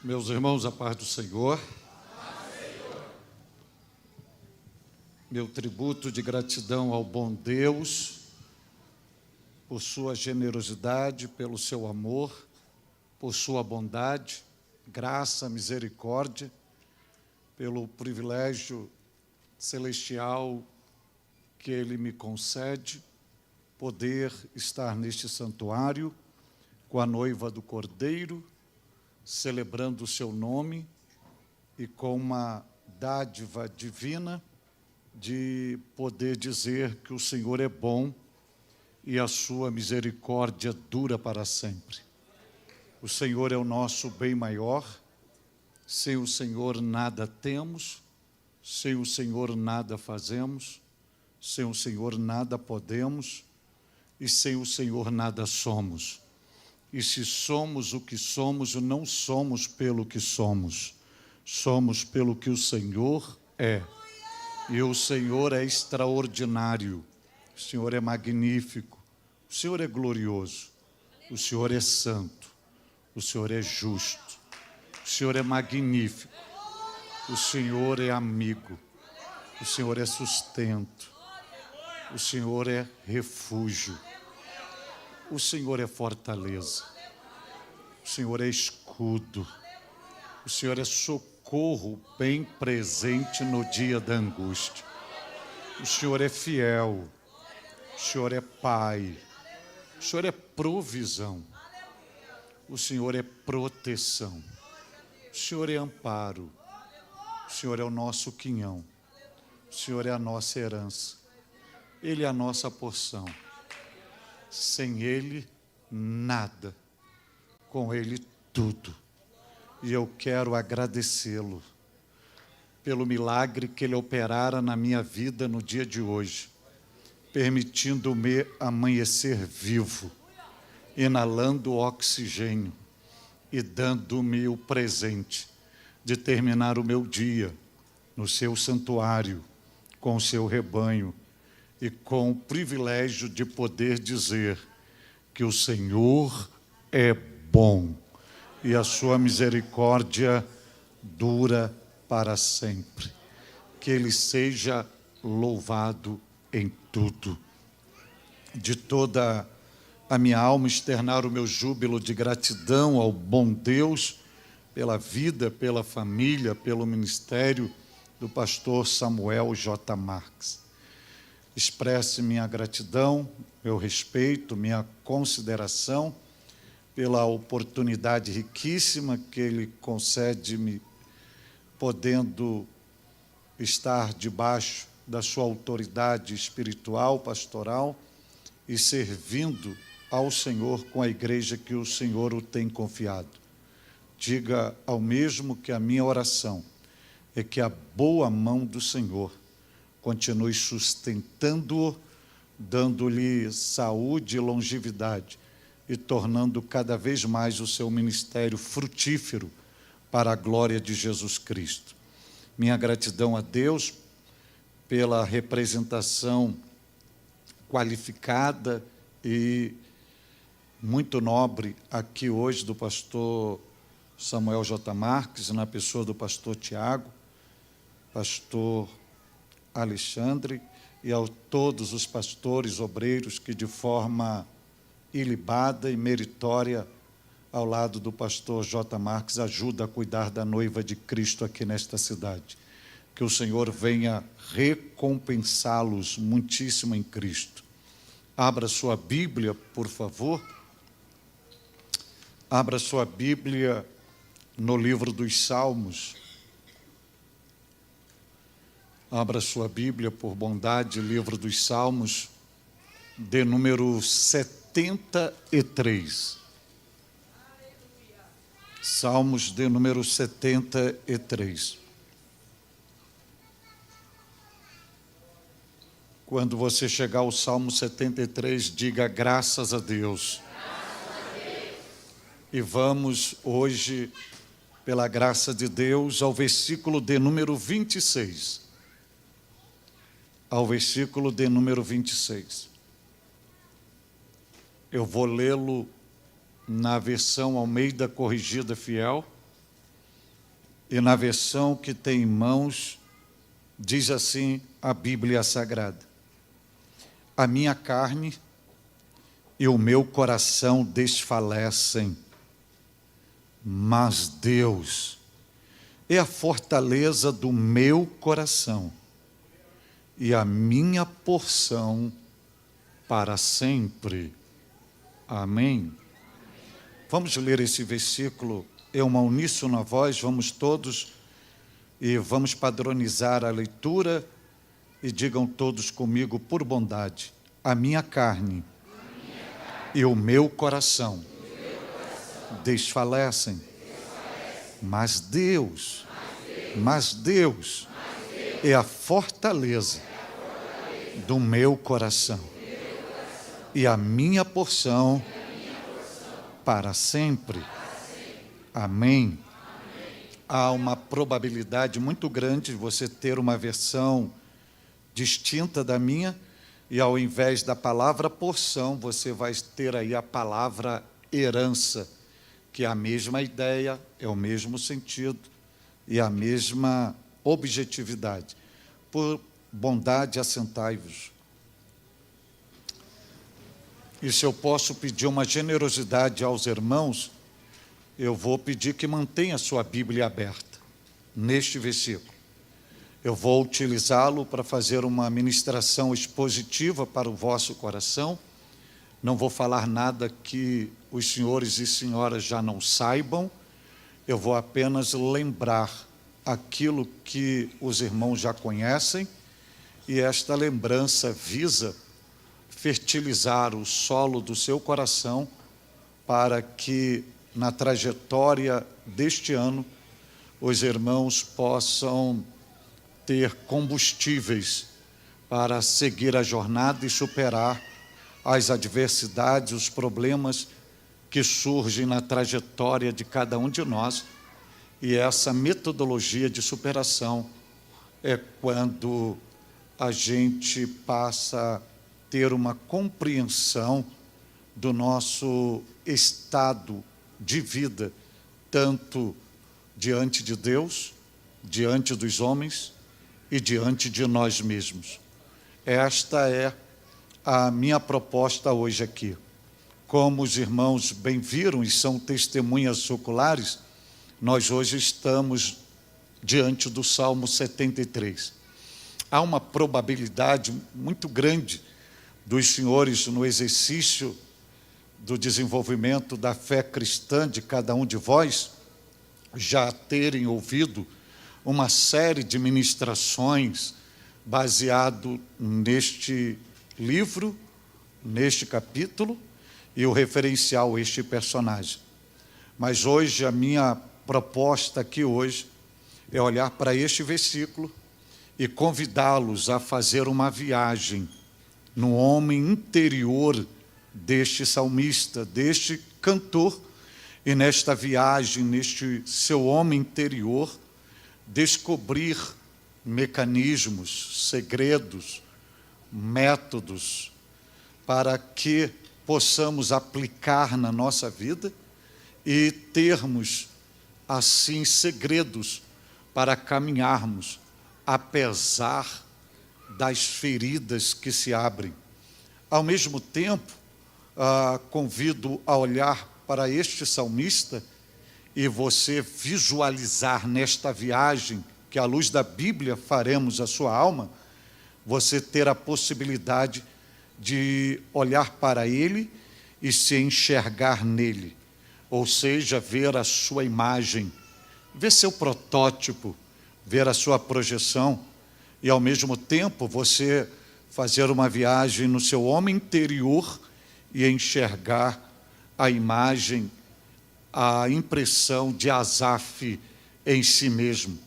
Meus irmãos, a paz do Senhor. Meu tributo de gratidão ao bom Deus, por sua generosidade, pelo seu amor, por sua bondade, graça, misericórdia, pelo privilégio celestial que Ele me concede, poder estar neste santuário com a noiva do Cordeiro, celebrando o seu nome e com uma dádiva divina de poder dizer que o Senhor é bom e a sua misericórdia dura para sempre. O Senhor é o nosso bem maior, sem o Senhor nada temos, sem o Senhor nada fazemos, sem o Senhor nada podemos e sem o Senhor nada somos. E se somos o que somos, não somos pelo que somos, somos pelo que o Senhor é. E o Senhor é extraordinário, o Senhor é magnífico, o Senhor é glorioso, o Senhor é santo, o Senhor é justo, o Senhor é magnífico, o Senhor é amigo, o Senhor é sustento, o Senhor é refúgio. O Senhor é fortaleza, o Senhor é escudo, o Senhor é socorro bem presente no dia da angústia. O Senhor é fiel, o Senhor é Pai, o Senhor é provisão, o Senhor é proteção, o Senhor é amparo, o Senhor é o nosso quinhão, o Senhor é a nossa herança, Ele é a nossa porção. Sem Ele, nada. Com Ele, tudo. E eu quero agradecê-lo pelo milagre que Ele operara na minha vida no dia de hoje, permitindo-me amanhecer vivo, inalando oxigênio e dando-me o presente de terminar o meu dia no seu santuário, com o seu rebanho, e com o privilégio de poder dizer que o Senhor é bom e a sua misericórdia dura para sempre. Que Ele seja louvado em tudo. De toda a minha alma externar o meu júbilo de gratidão ao bom Deus pela vida, pela família, pelo ministério do pastor Samuel J. Marques. Expresse minha gratidão, meu respeito, minha consideração pela oportunidade riquíssima que Ele concede-me, podendo estar debaixo da sua autoridade espiritual, pastoral, e servindo ao Senhor com a igreja que o Senhor o tem confiado. Diga ao mesmo que a minha oração é que a boa mão do Senhor continue sustentando-o, dando-lhe saúde e longevidade e tornando cada vez mais o seu ministério frutífero para a glória de Jesus Cristo. Minha gratidão a Deus pela representação qualificada e muito nobre aqui hoje do pastor Samuel J. Marques, na pessoa do pastor Tiago, pastor Alexandre e a todos os pastores, obreiros que de forma ilibada e meritória ao lado do pastor J. Marques ajuda a cuidar da noiva de Cristo aqui nesta cidade. Que o Senhor venha recompensá-los muitíssimo em Cristo. Abra sua Bíblia, por favor. Abra sua Bíblia no livro dos Salmos. Abra sua Bíblia, por bondade, livro dos Salmos, de número 73. Salmos de número 73. Quando você chegar ao Salmo 73, diga graças a Deus. E vamos hoje, pela graça de Deus, ao versículo de número 26. Ao versículo de número 26. Eu vou lê-lo na versão Almeida Corrigida Fiel E na versão que tem em mãos, diz assim a Bíblia Sagrada: a minha carne e o meu coração desfalecem, mas Deus é a fortaleza do meu coração e a minha porção para sempre. Amém? Vamos ler esse versículo, é uma uníssona voz, vamos todos e vamos padronizar a leitura e digam todos comigo, por bondade: a minha carne e o meu coração desfalecem, mas Deus é a fortaleza do meu coração e a minha porção para sempre. Amém. Há uma probabilidade muito grande de você ter uma versão distinta da minha, e ao invés da palavra porção, você vai ter aí a palavra herança, que é a mesma ideia, é o mesmo sentido e a mesma objetividade. Por bondade, assentai-vos. E se eu posso pedir uma generosidade aos irmãos, eu vou pedir que mantenha a sua Bíblia aberta neste versículo. Eu vou utilizá-lo para fazer uma ministração expositiva para o vosso coração. Não vou falar nada que os senhores e senhoras já não saibam. Eu vou apenas lembrar aquilo que os irmãos já conhecem, e esta lembrança visa fertilizar o solo do seu coração para que, na trajetória deste ano, os irmãos possam ter combustíveis para seguir a jornada e superar as adversidades, os problemas que surgem na trajetória de cada um de nós. E essa metodologia de superação é quando a gente passa a ter uma compreensão do nosso estado de vida, tanto diante de Deus, diante dos homens e diante de nós mesmos. Esta é a minha proposta hoje aqui. Como os irmãos bem viram e são testemunhas oculares, nós hoje estamos diante do Salmo 73. Há uma probabilidade muito grande dos senhores, no exercício do desenvolvimento da fé cristã de cada um de vós, já terem ouvido uma série de ministrações baseado neste livro, neste capítulo, e o referencial a este personagem. Mas hoje, a minha proposta aqui hoje é olhar para este versículo e convidá-los a fazer uma viagem no homem interior deste salmista, deste cantor, e nesta viagem, neste seu homem interior, descobrir mecanismos, segredos, métodos, para que possamos aplicar na nossa vida e termos, assim, segredos para caminharmos, apesar das feridas que se abrem. Ao mesmo tempo, convido a olhar para este salmista e você visualizar nesta viagem, que à luz da Bíblia faremos a sua alma, você ter a possibilidade de olhar para ele e se enxergar nele, ou seja, ver a sua imagem, ver seu protótipo, ver a sua projeção, e ao mesmo tempo você fazer uma viagem no seu homem interior e enxergar a imagem, a impressão de Asaf em si mesmo,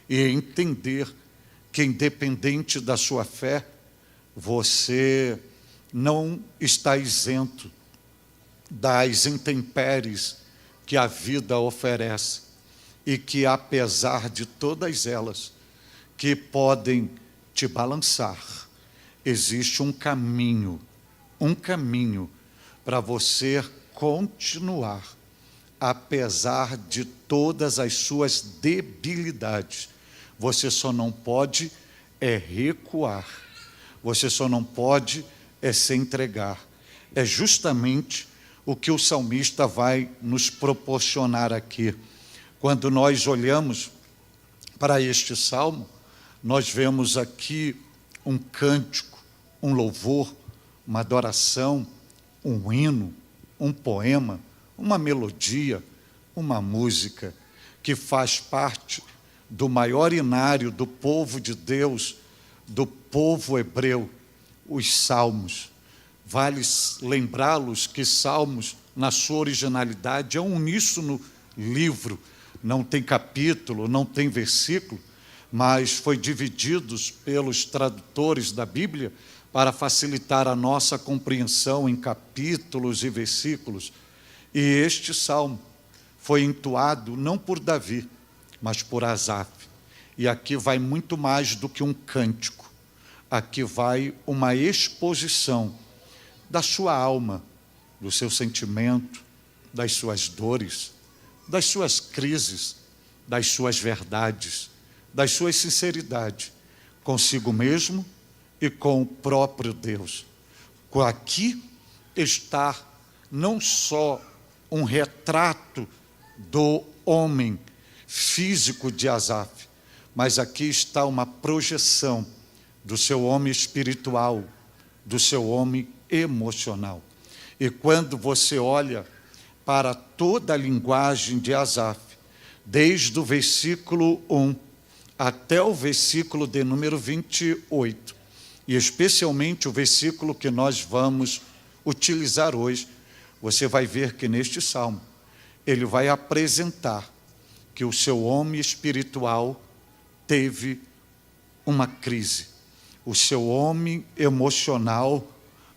e entender que, independente da sua fé, você não está isento das intempéries que a vida oferece, e que, apesar de todas elas que podem te balançar, existe um caminho para você continuar apesar de todas as suas debilidades. Você só não pode recuar. Você só não pode se entregar. É justamente o que o salmista vai nos proporcionar aqui. Quando nós olhamos para este salmo, nós vemos aqui um cântico, um louvor, uma adoração, um hino, um poema, uma melodia, uma música que faz parte do maior inário do povo de Deus, do povo hebreu, os salmos. Vale lembrá-los que salmos, na sua originalidade, é um uníssono livro, não tem capítulo, não tem versículo, mas foi divididos pelos tradutores da Bíblia para facilitar a nossa compreensão em capítulos e versículos. E este salmo foi entoado não por Davi, mas por Asaf. E aqui vai muito mais do que um cântico. Aqui vai uma exposição da sua alma, do seu sentimento, das suas dores, das suas crises, das suas verdades, das suas sinceridades, consigo mesmo e com o próprio Deus. Aqui está não só um retrato do homem físico de Asaf, mas aqui está uma projeção do seu homem espiritual, do seu homem emocional. E quando você olha para toda a linguagem de Asaf, desde o versículo 1 até o versículo de número 28, e especialmente o versículo que nós vamos utilizar hoje, você vai ver que neste salmo, ele vai apresentar que o seu homem espiritual teve uma crise. O seu homem emocional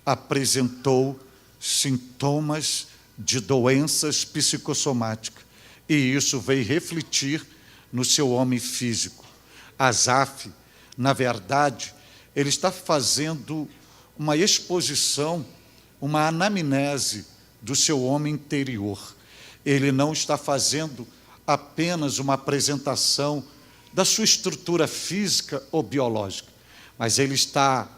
apresentou sintomas de doenças psicossomáticas. E isso veio refletir no seu homem físico. Asaf, na verdade, ele está fazendo uma exposição, uma anamnese do seu homem interior. Ele não está fazendo apenas uma apresentação da sua estrutura física ou biológica, mas ele está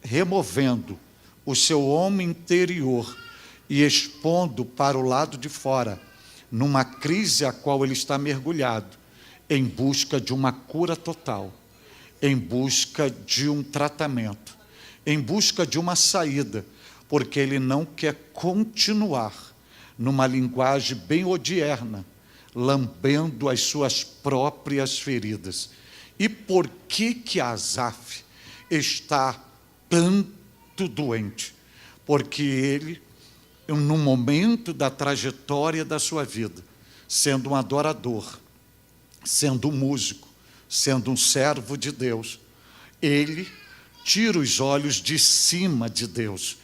removendo o seu homem interior e expondo para o lado de fora, numa crise a qual ele está mergulhado, em busca de uma cura total, em busca de um tratamento, em busca de uma saída, porque ele não quer continuar numa linguagem bem odierna, lambendo as suas próprias feridas. E por que Asaf está tanto doente? Porque ele, no momento da trajetória da sua vida, sendo um adorador, sendo um músico, sendo um servo de Deus, ele tira os olhos de cima de Deus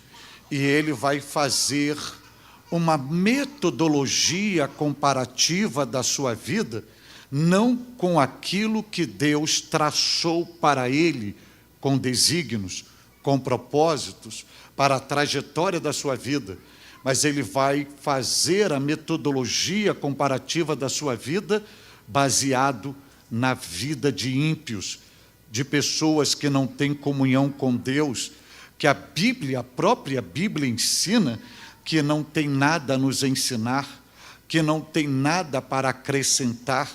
e ele vai fazer uma metodologia comparativa da sua vida, não com aquilo que Deus traçou para ele, com desígnios, com propósitos, para a trajetória da sua vida, mas ele vai fazer a metodologia comparativa da sua vida baseado na vida de ímpios, de pessoas que não têm comunhão com Deus, que a Bíblia, a própria Bíblia ensina que não tem nada a nos ensinar, que não tem nada para acrescentar,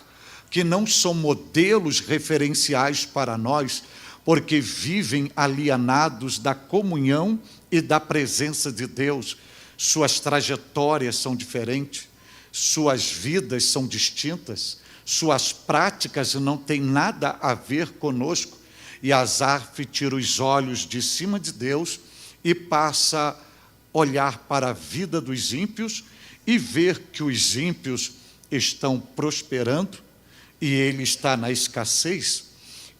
que não são modelos referenciais para nós, porque vivem alienados da comunhão e da presença de Deus. Suas trajetórias são diferentes, suas vidas são distintas, suas práticas não têm nada a ver conosco. E Asaf tira os olhos de cima de Deus e passa a olhar para a vida dos ímpios e ver que os ímpios estão prosperando e ele está na escassez.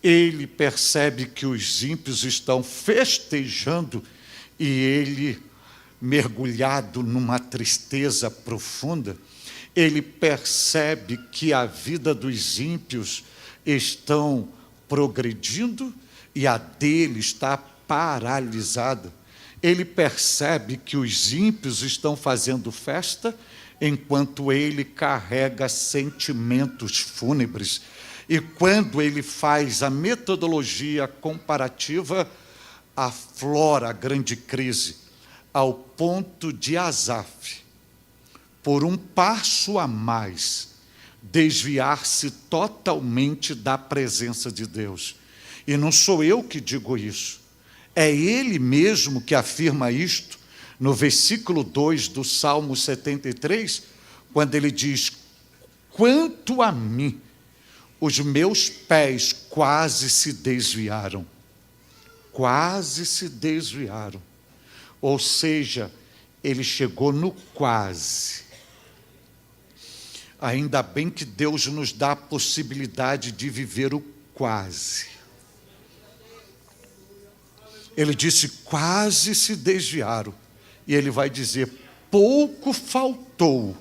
Ele percebe que os ímpios estão festejando e ele, mergulhado numa tristeza profunda, ele percebe que a vida dos ímpios estão progredindo e a dele está paralisada. Ele percebe que os ímpios estão fazendo festa enquanto ele carrega sentimentos fúnebres. E quando ele faz a metodologia comparativa, aflora a grande crise, ao ponto de Asaf, por um passo a mais, desviar-se totalmente da presença de Deus. E não sou eu que digo isso, é ele mesmo que afirma isto no versículo 2 do Salmo 73, quando ele diz: quanto a mim, os meus pés quase se desviaram. Quase se desviaram. Ou seja, ele chegou no quase. Ainda bem que Deus nos dá a possibilidade de viver o quase. Ele disse: quase se desviaram. E ele vai dizer: pouco faltou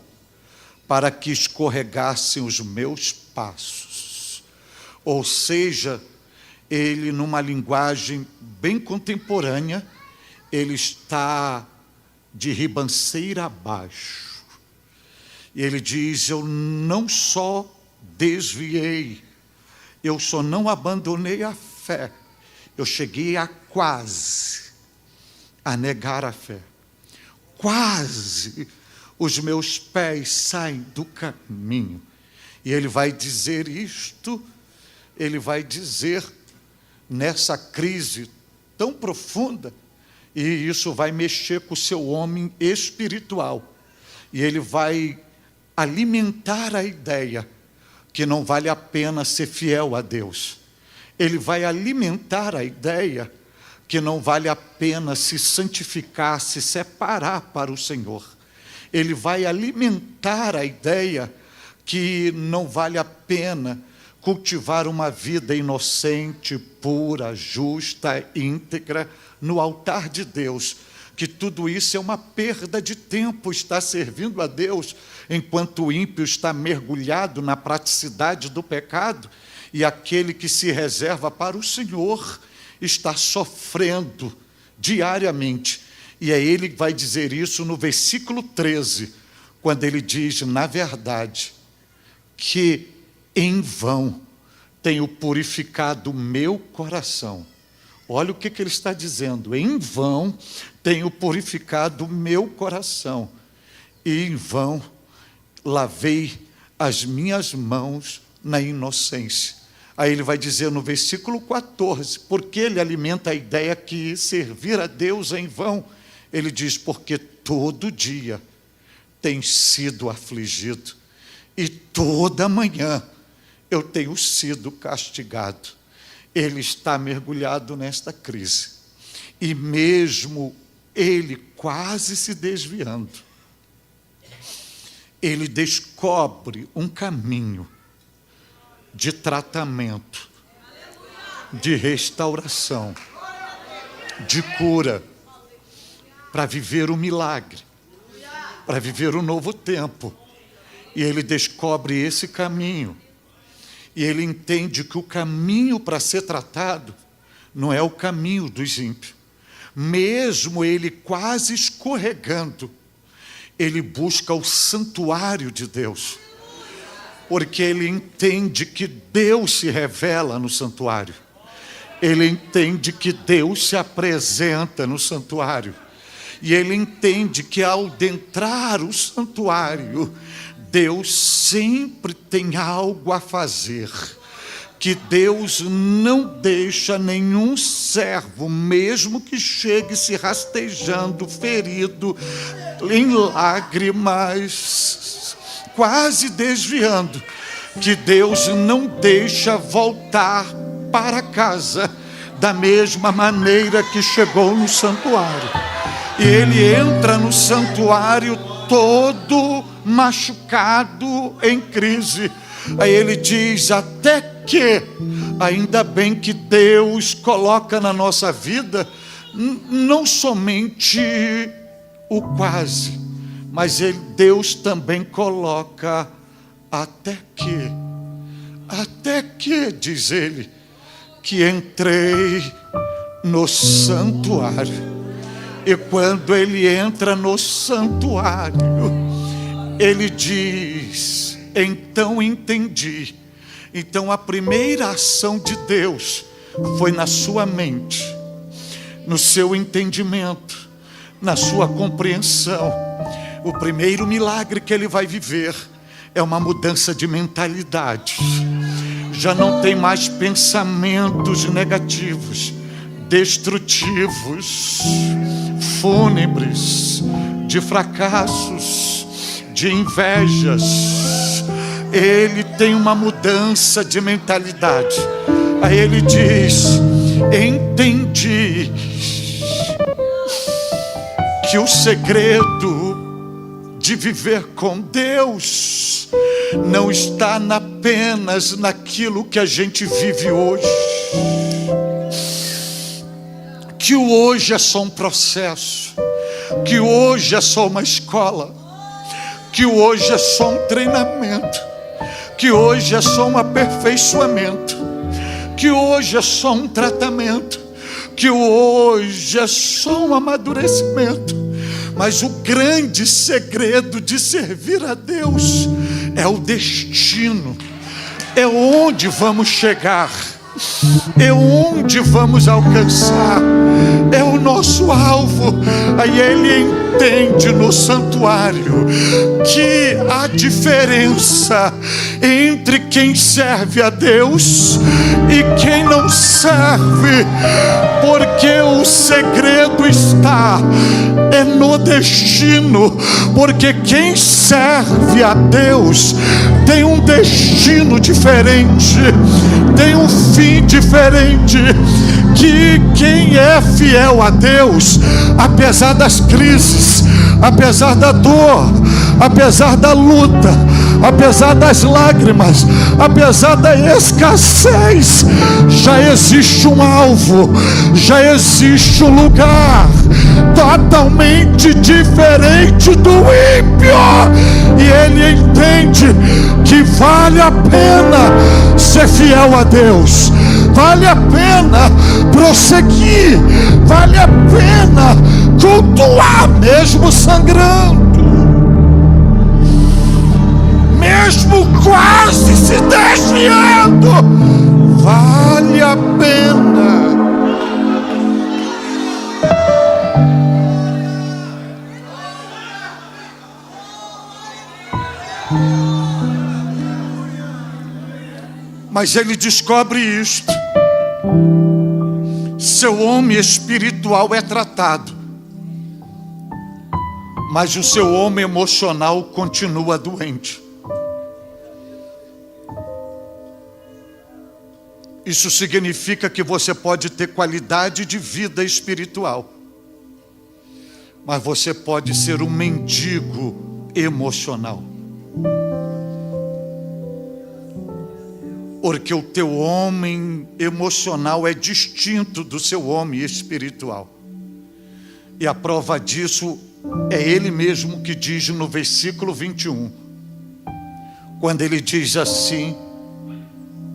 para que escorregassem os meus passos. Ou seja, ele, numa linguagem bem contemporânea, ele está de ribanceira abaixo. E ele diz: eu não só desviei, eu só não abandonei a fé, eu cheguei a quase a negar a fé. Quase os meus pés saem do caminho. E ele vai dizer isto, ele vai dizer nessa crise tão profunda, e isso vai mexer com o seu homem espiritual. E ele vai alimentar a ideia que não vale a pena ser fiel a Deus. Ele vai alimentar a ideia que não vale a pena se santificar, se separar para o Senhor. Ele vai alimentar a ideia que não vale a pena cultivar uma vida inocente, pura, justa, íntegra, no altar de Deus. Que tudo isso é uma perda de tempo, estar servindo a Deus, enquanto o ímpio está mergulhado na praticidade do pecado, e aquele que se reserva para o Senhor está sofrendo diariamente. E é ele que vai dizer isso no versículo 13, quando ele diz: na verdade, que em vão tenho purificado o meu coração. Olha o que ele está dizendo: em vão tenho purificado o meu coração, e em vão lavei as minhas mãos na inocência. Aí ele vai dizer no versículo 14, porque ele alimenta a ideia que servir a Deus é em vão. Ele diz: porque todo dia tem sido afligido, e toda manhã eu tenho sido castigado. Ele está mergulhado nesta crise, e mesmo ele quase se desviando, ele descobre um caminho de tratamento, de restauração, de cura, para viver o milagre, para viver o novo tempo. E ele descobre esse caminho, e ele entende que o caminho para ser tratado não é o caminho dos ímpios. Mesmo ele quase escorregando, ele busca o santuário de Deus, porque ele entende que Deus se revela no santuário. Ele entende que Deus se apresenta no santuário. E ele entende que ao adentrar o santuário, Deus sempre tem algo a fazer. Que Deus não deixa nenhum servo, mesmo que chegue se rastejando, ferido, em lágrimas, quase desviando, que Deus não deixa voltar para casa da mesma maneira que chegou no santuário. E ele entra no santuário todo machucado, em crise. Aí ele diz: até que, ainda bem que Deus coloca na nossa vida não somente o quase, mas Deus também coloca até que, diz ele, que entrei no santuário. E quando ele entra no santuário, Ele diz: então entendi. Então a primeira ação de Deus foi na sua mente, no seu entendimento, na sua compreensão. O primeiro milagre que ele vai viver é uma mudança de mentalidade. Já não tem mais pensamentos negativos, destrutivos, fúnebres, de fracassos, de invejas. Ele tem uma mudança de mentalidade. Aí ele diz: entendi que o segredo de viver com Deus não está apenas naquilo que a gente vive hoje, que o hoje é só um processo, que hoje é só uma escola, que hoje é só um treinamento, que hoje é só um aperfeiçoamento, que hoje é só um tratamento, que hoje é só um amadurecimento. Mas o grande segredo de servir a Deus é o destino, é onde vamos chegar, é onde vamos alcançar, é o nosso alvo. Aí ele entende no santuário que a diferença entre quem serve a Deus e quem não serve, porque o segredo está no destino, porque quem serve a Deus tem um destino diferente, tem um fim diferente. Que quem é fiel a Deus, apesar das crises, apesar da dor, apesar da luta, apesar das lágrimas, apesar da escassez, já existe um alvo, já existe um lugar totalmente diferente do ímpio. E ele entende que vale a pena ser fiel a Deus, vale a pena prosseguir, vale a pena cultuar mesmo sangrando, mesmo quase se desviando, vale a pena. Mas ele descobre isto: seu homem espiritual é tratado, mas o seu homem emocional continua doente. Isso significa que você pode ter qualidade de vida espiritual, mas você pode ser um mendigo emocional. Porque o teu homem emocional é distinto do seu homem espiritual. E a prova disso é ele mesmo que diz no versículo 21. Quando ele diz assim: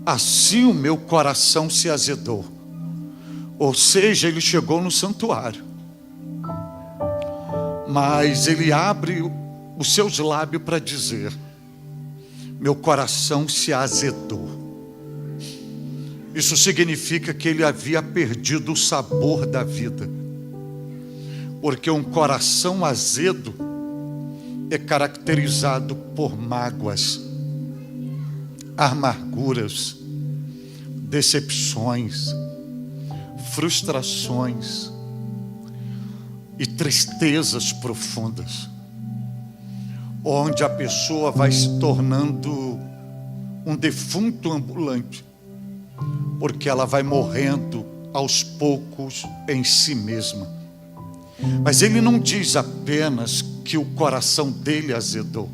assim o meu coração se azedou. Ou seja, ele chegou no santuário, mas ele abre os seus lábios para dizer: meu coração se azedou. Isso significa que ele havia perdido o sabor da vida, porque um coração azedo é caracterizado por mágoas, amarguras, decepções, frustrações e tristezas profundas, onde a pessoa vai se tornando um defunto ambulante, porque ela vai morrendo aos poucos em si mesma. Mas ele não diz apenas que o coração dele azedou.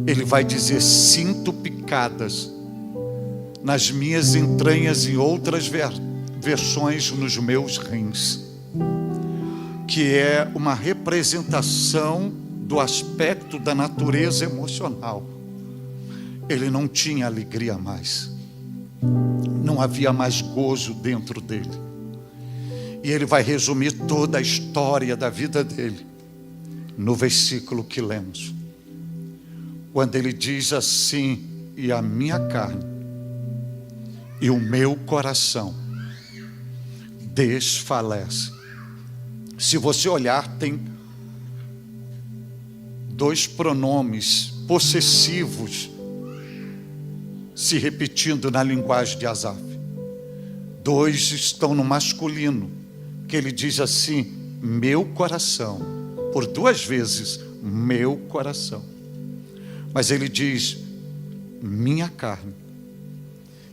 Ele vai dizer: sinto picadas nas minhas entranhas, em outras versões, nos meus rins, que é uma representação do aspecto da natureza emocional. Ele não tinha alegria mais, não havia mais gozo dentro dele. E ele vai resumir toda a história da vida dele no versículo que lemos. quando ele diz assim: e a minha carne e o meu coração desfalece. Se você olhar, tem dois pronomes possessivos se repetindo na linguagem de Asaf. Dois estão no masculino, que ele diz assim: meu coração, por duas vezes, meu coração. Mas ele diz minha carne,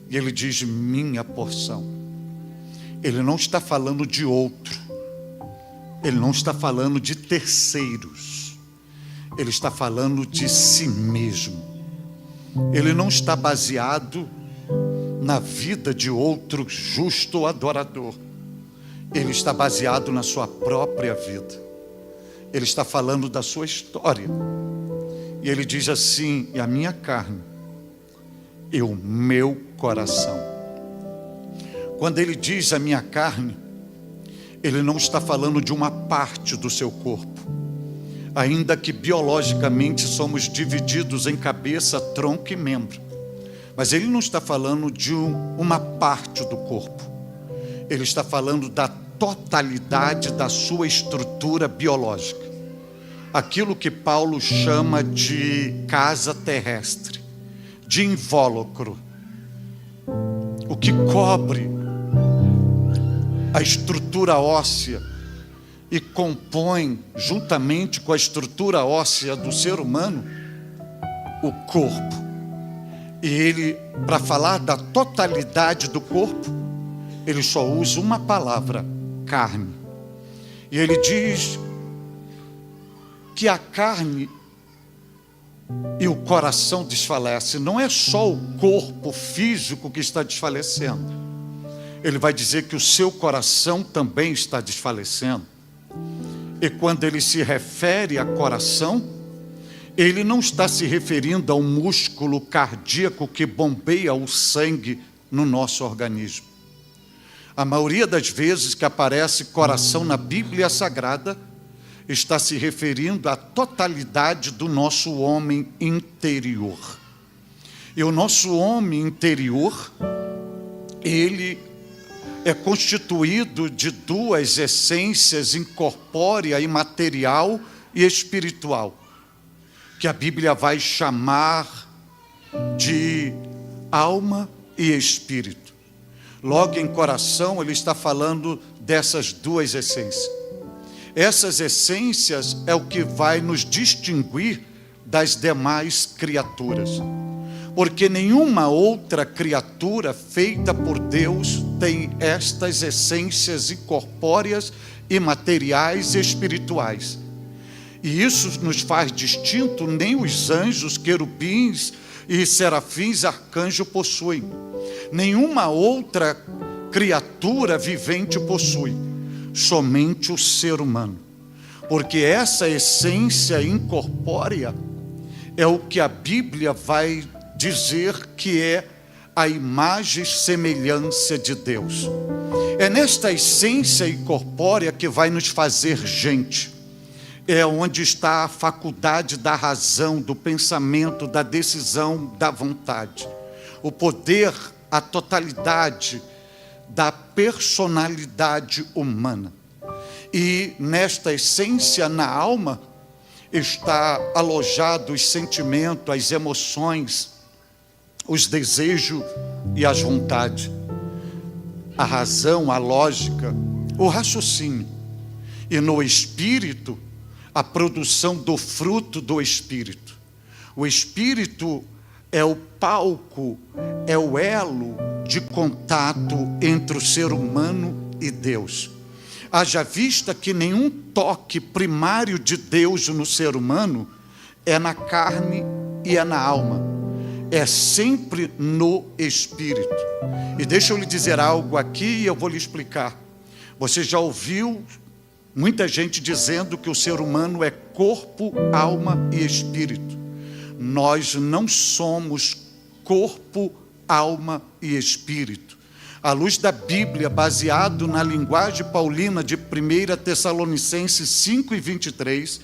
e ele diz minha porção. Ele não está falando de outro, ele não está falando de terceiros, ele está falando de si mesmo. Ele não está baseado na vida de outro justo adorador, ele está baseado na sua própria vida. Ele está falando da sua história. E ele diz assim: e a minha carne e o meu coração. Quando ele diz a minha carne, ele não está falando de uma parte do seu corpo, ainda que biologicamente somos divididos em cabeça, tronco e membro. Mas ele não está falando de uma parte do corpo. Ele está falando da totalidade da sua estrutura biológica. Aquilo que Paulo chama de casa terrestre, de invólucro, o que cobre a estrutura óssea e compõe, juntamente com a estrutura óssea do ser humano, o corpo. E ele, para falar da totalidade do corpo, ele só usa uma palavra: carne. E ele diz que a carne e o coração desfalecem. Não é só o corpo físico que está desfalecendo. Ele vai dizer que o seu coração também está desfalecendo. E quando ele se refere a coração, ele não está se referindo ao músculo cardíaco que bombeia o sangue no nosso organismo. A maioria das vezes que aparece coração na Bíblia Sagrada, está se referindo à totalidade do nosso homem interior. E o nosso homem interior, ele é constituído de duas essências, incorpórea e material e espiritual, que a Bíblia vai chamar de alma e espírito. Logo em coração, ele está falando dessas duas essências. Essas essências é o que vai nos distinguir das demais criaturas, porque nenhuma outra criatura feita por Deus tem estas essências incorpóreas e materiais e espirituais. E isso nos faz distinto, nem os anjos, querubins e serafins, arcanjos possuem. Nenhuma outra criatura vivente possui. Somente o ser humano, porque essa essência incorpórea é o que a Bíblia vai dizer que é a imagem e semelhança de Deus. É nesta essência incorpórea que vai nos fazer gente. É onde está a faculdade da razão, do pensamento, da decisão, da vontade. O poder, a totalidade da personalidade humana. E nesta essência, na alma, está alojado os sentimentos, as emoções, os desejos e as vontades, a razão, a lógica, o raciocínio. E no espírito, a produção do fruto do espírito. O espírito é o palco, é o elo de contato entre o ser humano e Deus. Haja vista que nenhum toque primário de Deus no ser humano é na carne e é na alma. É sempre no espírito. E deixa eu lhe dizer algo aqui e eu vou lhe explicar. Você já ouviu muita gente dizendo que o ser humano é corpo, alma e espírito. Nós não somos corpo, alma e espírito. À luz da Bíblia, baseado na linguagem paulina de 1 Tessalonicenses 5:23,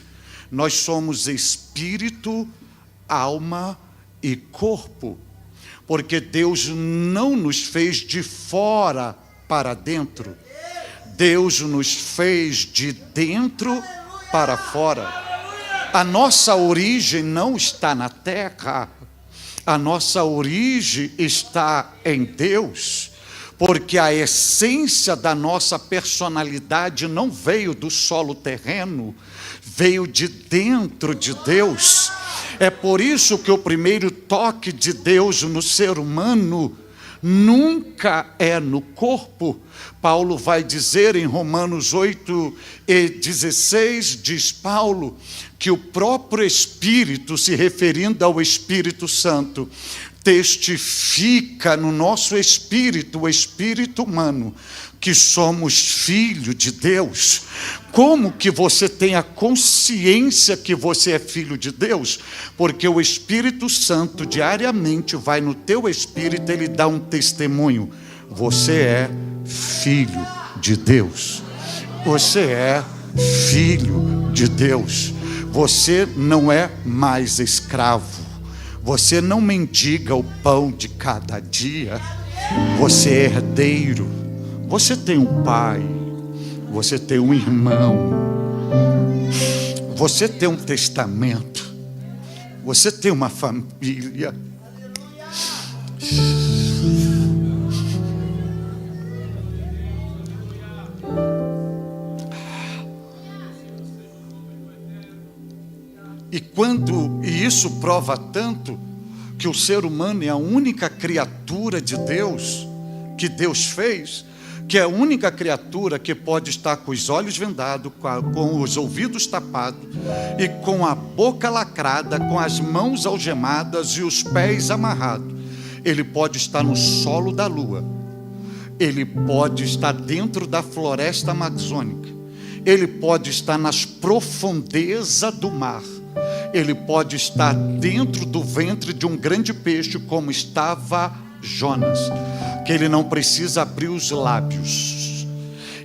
nós somos espírito, alma e corpo. Porque Deus não nos fez de fora para dentro. Deus nos fez de dentro para fora. A nossa origem não está na terra. A nossa origem está em Deus. Porque a essência da nossa personalidade não veio do solo terreno, veio de dentro de Deus. É por isso que o primeiro toque de Deus no ser humano nunca é no corpo. Paulo vai dizer em Romanos 8:16, diz Paulo, que o próprio Espírito, se referindo ao Espírito Santo, testifica no nosso espírito, o espírito humano, que somos filho de Deus. Como que você tem a consciência que você é filho de Deus? Porque o Espírito Santo diariamente vai no teu espírito, ele dá um testemunho. Você é filho de Deus. Você é filho de Deus. Você não é mais escravo. Você não mendiga o pão de cada dia. Você é herdeiro. Você tem um pai. Você tem um irmão. Você tem um testamento. Você tem uma família. E isso prova tanto que o ser humano é a única criatura de Deus que Deus fez, que é a única criatura que pode estar com os olhos vendados, com os ouvidos tapados e com a boca lacrada, com as mãos algemadas e os pés amarrados. Ele pode estar no solo da lua, ele pode estar dentro da floresta amazônica, ele pode estar nas profundezas do mar, ele pode estar dentro do ventre de um grande peixe, como estava Jonas, que ele não precisa abrir os lábios.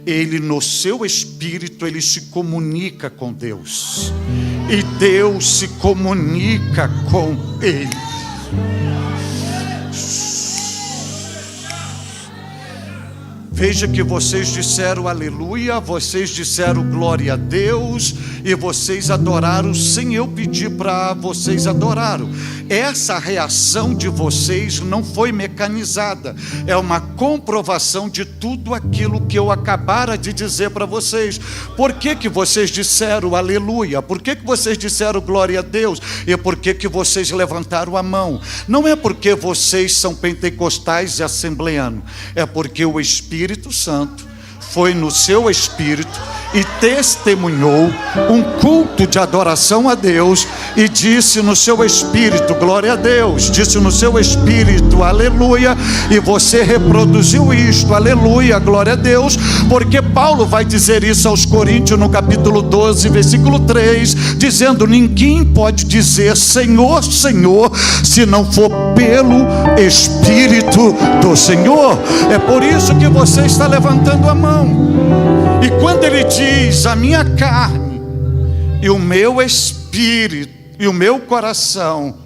Ele, no seu espírito, ele se comunica com Deus. E Deus se comunica com ele. Veja que vocês disseram aleluia, vocês disseram glória a Deus, e vocês adoraram sem eu pedir para vocês adoraram. Essa reação de vocês não foi mecanizada, é uma comprovação de tudo aquilo que eu acabara de dizer para vocês. Por que vocês disseram aleluia? Por que vocês disseram glória a Deus? E por que vocês levantaram a mão? Não é porque vocês são pentecostais e assembleanos, é porque o Espírito Santo foi no seu espírito e testemunhou um culto de adoração a Deus e disse no seu espírito, glória a Deus, disse no seu espírito, aleluia, e você reproduziu isto, aleluia, glória a Deus, porque Paulo vai dizer isso aos Coríntios no capítulo 12, versículo 3, dizendo, ninguém pode dizer Senhor, Senhor, se não for pelo Espírito do Senhor. É por isso que você está levantando a mão. E quando ele diz, a minha carne e o meu espírito e o meu coração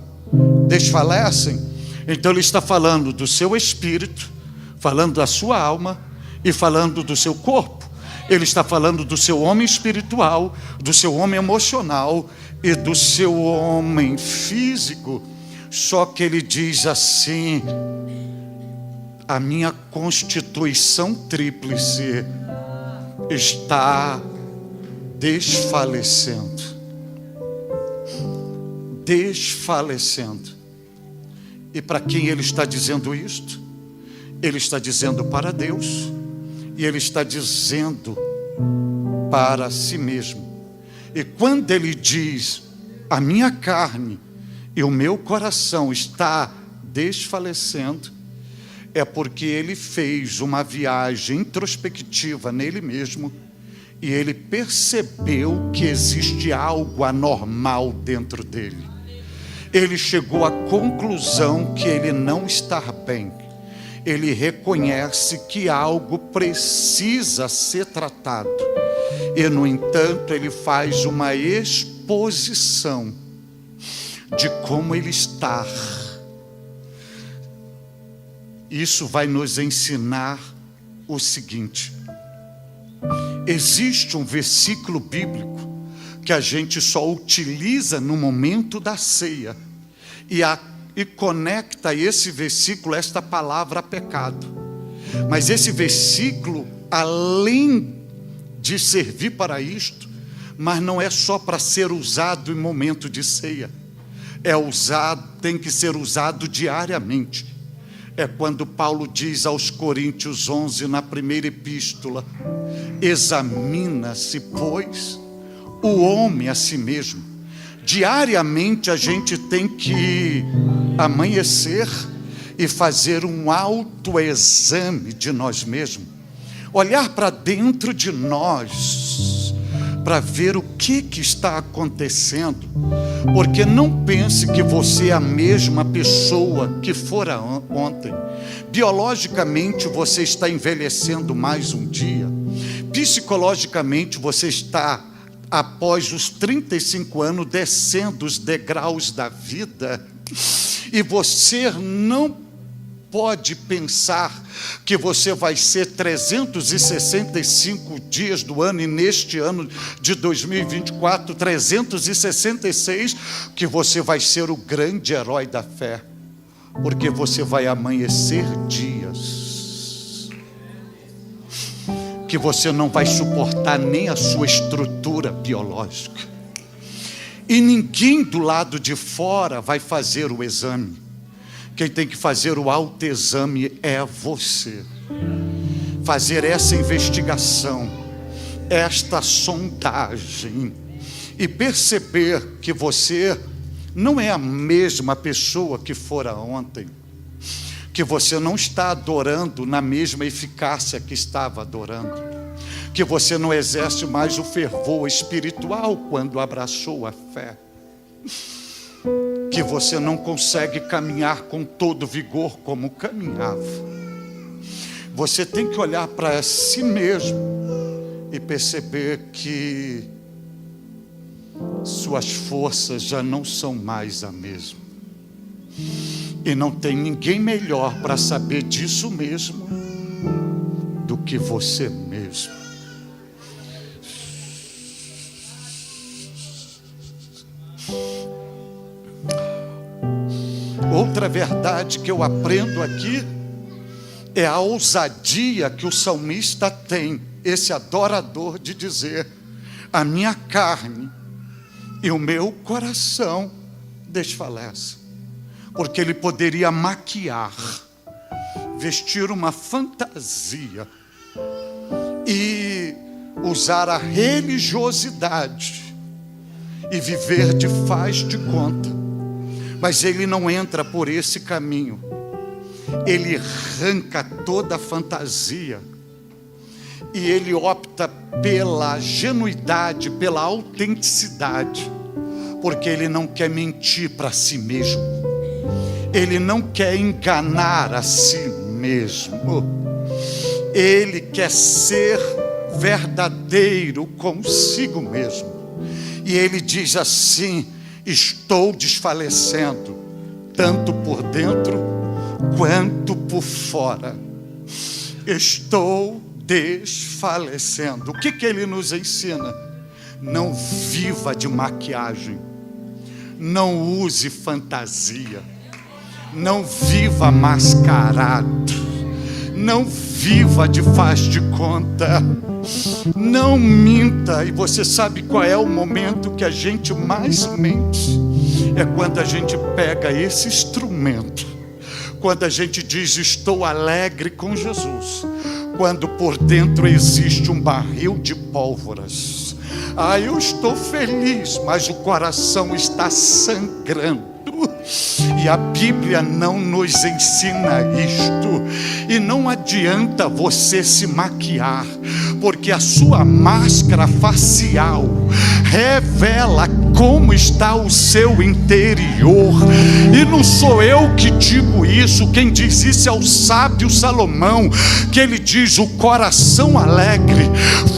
desfalecem, então ele está falando do seu espírito, falando da sua alma e falando do seu corpo. Ele está falando do seu homem espiritual, do seu homem emocional e do seu homem físico. Só que ele diz assim, a minha constituição tríplice está desfalecendo. Desfalecendo. E para quem ele está dizendo isto? Ele está dizendo para Deus. E ele está dizendo para si mesmo. E quando ele diz, a minha carne e o meu coração está desfalecendo, é porque ele fez uma viagem introspectiva nele mesmo e ele percebeu que existe algo anormal dentro dele. Ele chegou à conclusão que ele não está bem. Ele reconhece que algo precisa ser tratado. E, no entanto, ele faz uma exposição de como Ele está. Isso vai nos ensinar o seguinte: existe um versículo bíblico que a gente só utiliza no momento da ceia, e conecta esse versículo, esta palavra, a pecado. Mas esse versículo, além de servir para isto, mas não é só para ser usado em momento de ceia, tem que ser usado diariamente. É quando Paulo diz aos Coríntios 11, na primeira epístola: examina-se, pois, o homem a si mesmo. Diariamente a gente tem que amanhecer e fazer um autoexame de nós mesmos, olhar para dentro de nós, para ver o que está acontecendo, porque não pense que você é a mesma pessoa que fora ontem. Biologicamente você está envelhecendo mais um dia, psicologicamente você está, após os 35 anos, descendo os degraus da vida, e você não pode pensar que você vai ser 365 dias do ano, e neste ano de 2024, 366, que você vai ser o grande herói da fé, porque você vai amanhecer dias que você não vai suportar nem a sua estrutura biológica, e ninguém do lado de fora vai fazer o exame. Quem tem que fazer o autoexame é você. Fazer essa investigação, esta sondagem, e perceber que você não é a mesma pessoa que fora ontem, que você não está adorando na mesma eficácia que estava adorando, que você não exerce mais o fervor espiritual quando abraçou a fé, que você não consegue caminhar com todo vigor como caminhava. Você tem que olhar para si mesmo e perceber que suas forças já não são mais a mesma. E não tem ninguém melhor para saber disso mesmo do que você mesmo. Outra verdade que eu aprendo aqui é a ousadia que o salmista tem, esse adorador, de dizer: a minha carne e o meu coração desfalecem. Porque ele poderia maquiar, vestir uma fantasia e usar a religiosidade e viver de faz de conta. Mas ele não entra por esse caminho. Ele arranca toda a fantasia e ele opta pela genuidade, pela autenticidade, porque ele não quer mentir para si mesmo. Ele não quer enganar a si mesmo. Ele quer ser verdadeiro consigo mesmo. E ele diz assim: estou desfalecendo, tanto por dentro quanto por fora. Estou desfalecendo. O que ele nos ensina? Não viva de maquiagem. Não use fantasia. Não viva mascarado. Não viva de faz de conta. Não minta. E você sabe qual é o momento que a gente mais mente? É quando a gente pega esse instrumento, quando a gente diz: estou alegre com Jesus, quando por dentro existe um barril de pólvoras. Eu estou feliz, mas o coração está sangrando. E a Bíblia não nos ensina isto. E não adianta você se maquiar, porque a sua máscara facial revela como está o seu interior. E não sou eu que digo isso, quem diz isso é o sábio Salomão, que ele diz: o coração alegre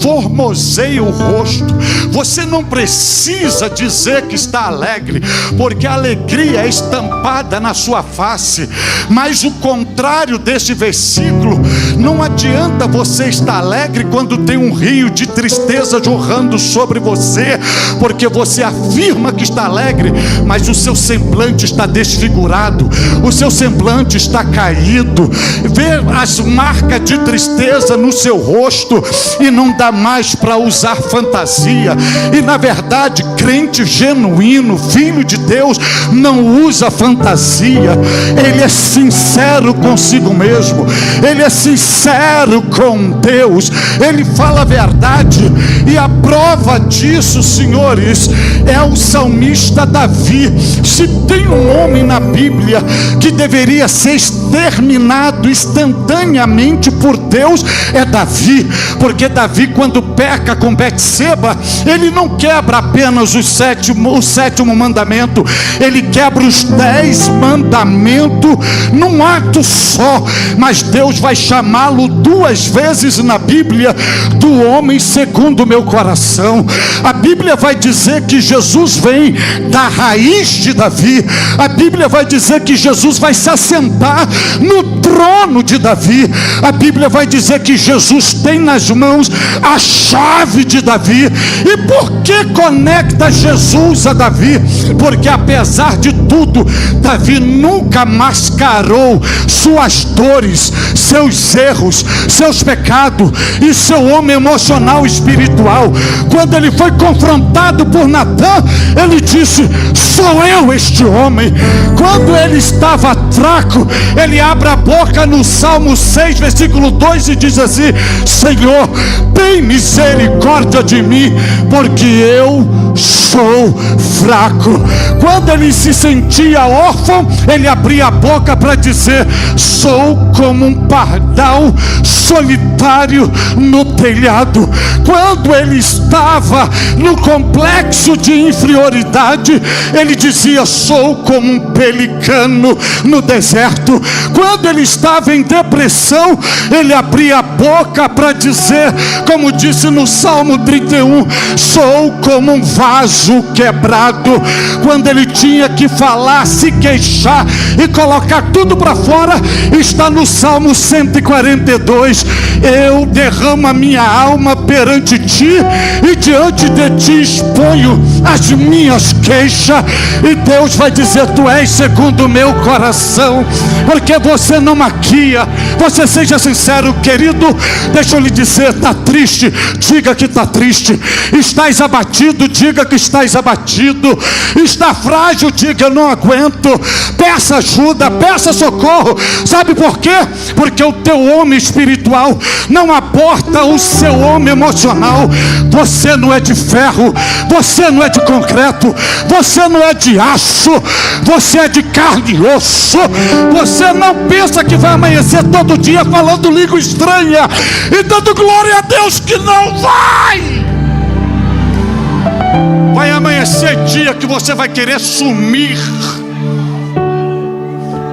formoseia o rosto. Você não precisa dizer que está alegre, porque a alegria é estampada na sua face. Mas o contrário desse versículo, não adianta você estar alegre quando tem um rio de tristeza jorrando sobre você, porque você afirma que está alegre, mas o seu semblante está desfigurado, o seu semblante está caído, vê as marcas de tristeza no seu rosto, e não dá mais para usar fantasia. E na verdade, crente genuíno, filho de Deus, não usa fantasia. Ele é sincero consigo mesmo, ele é sincero com Deus, ele fala a verdade. E a prova disso, senhores, é o salmista Davi. Se tem um homem na Bíblia que deveria ser exterminado instantaneamente por Deus, é Davi. Porque Davi, quando peca com Betseba, ele não quebra apenas o sétimo mandamento, ele quebra os 10 mandamentos num ato só. Mas Deus vai chamá-lo 2 vezes na Bíblia do homem segundo o meu coração. A Bíblia vai dizer que Jesus vem da raiz de Davi. A Bíblia vai dizer que Jesus vai se assentar no trono de Davi. A Bíblia vai dizer que Jesus tem nas mãos a chave de Davi. E por que conecta Jesus a Davi? Porque apesar de tudo, Davi nunca mascarou suas dores, seus erros, seus pecados e seu homem emocional e espiritual. Quando ele foi confrontado por Natã, ele disse: sou eu este homem. Quando ele estava fraco, ele abre a boca no Salmo 6, versículo 2 e diz assim: Senhor, tem misericórdia de mim, porque eu sou fraco. Quando ele se sentia órfão, ele abria a boca para dizer: sou como um pardal solitário no telhado. Quando ele estava no complexo de inferioridade, ele dizia: sou como um pelicano no deserto. Quando ele estava em depressão, ele abria a boca para dizer, como disse no Salmo 31, sou como um vaso quebrado. Quando ele tinha que falar, se queixar e colocar tudo para fora, está no Salmo 142, eu derramo a minha alma perante ti, e diante de ti exponho as minhas queixas. E Deus vai dizer: tu és segundo o meu coração, porque você não maquia. Você seja sincero, querido. Deixa eu lhe dizer: está triste, diga que está triste. Estás abatido, diga que estás abatido. Está frágil, diga: eu não aguento. Peça ajuda, peça socorro. Sabe por quê? Porque o teu homem espiritual não aporta o seu homem emocional. Você não é de ferro, você não é de concreto, você não é de aço, você é de carne e osso. Você não pensa que vai amanhecer todo dia falando língua estranha e dando glória a Deus, que não vai. Vai amanhecer dia que você vai querer sumir.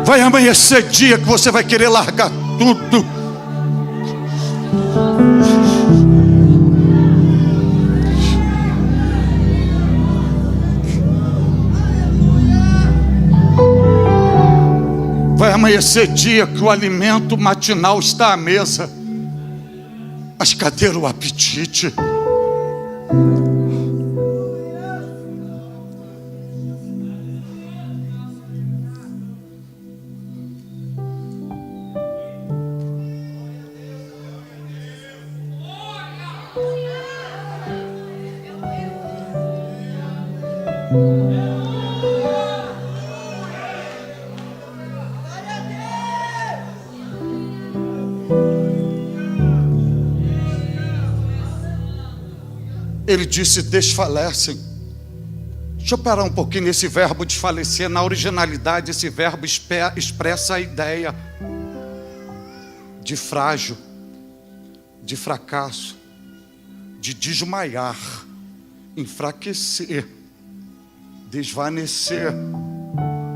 Vai amanhecer dia que você vai querer largar tudo. Vai amanhecer dia que o alimento matinal está à mesa, mas cadê o apetite? Ele disse: desfalecem. Deixa eu parar um pouquinho nesse verbo desfalecer. Na originalidade, esse verbo expressa a ideia de frágil, de fracasso, de desmaiar, enfraquecer. desvanecer,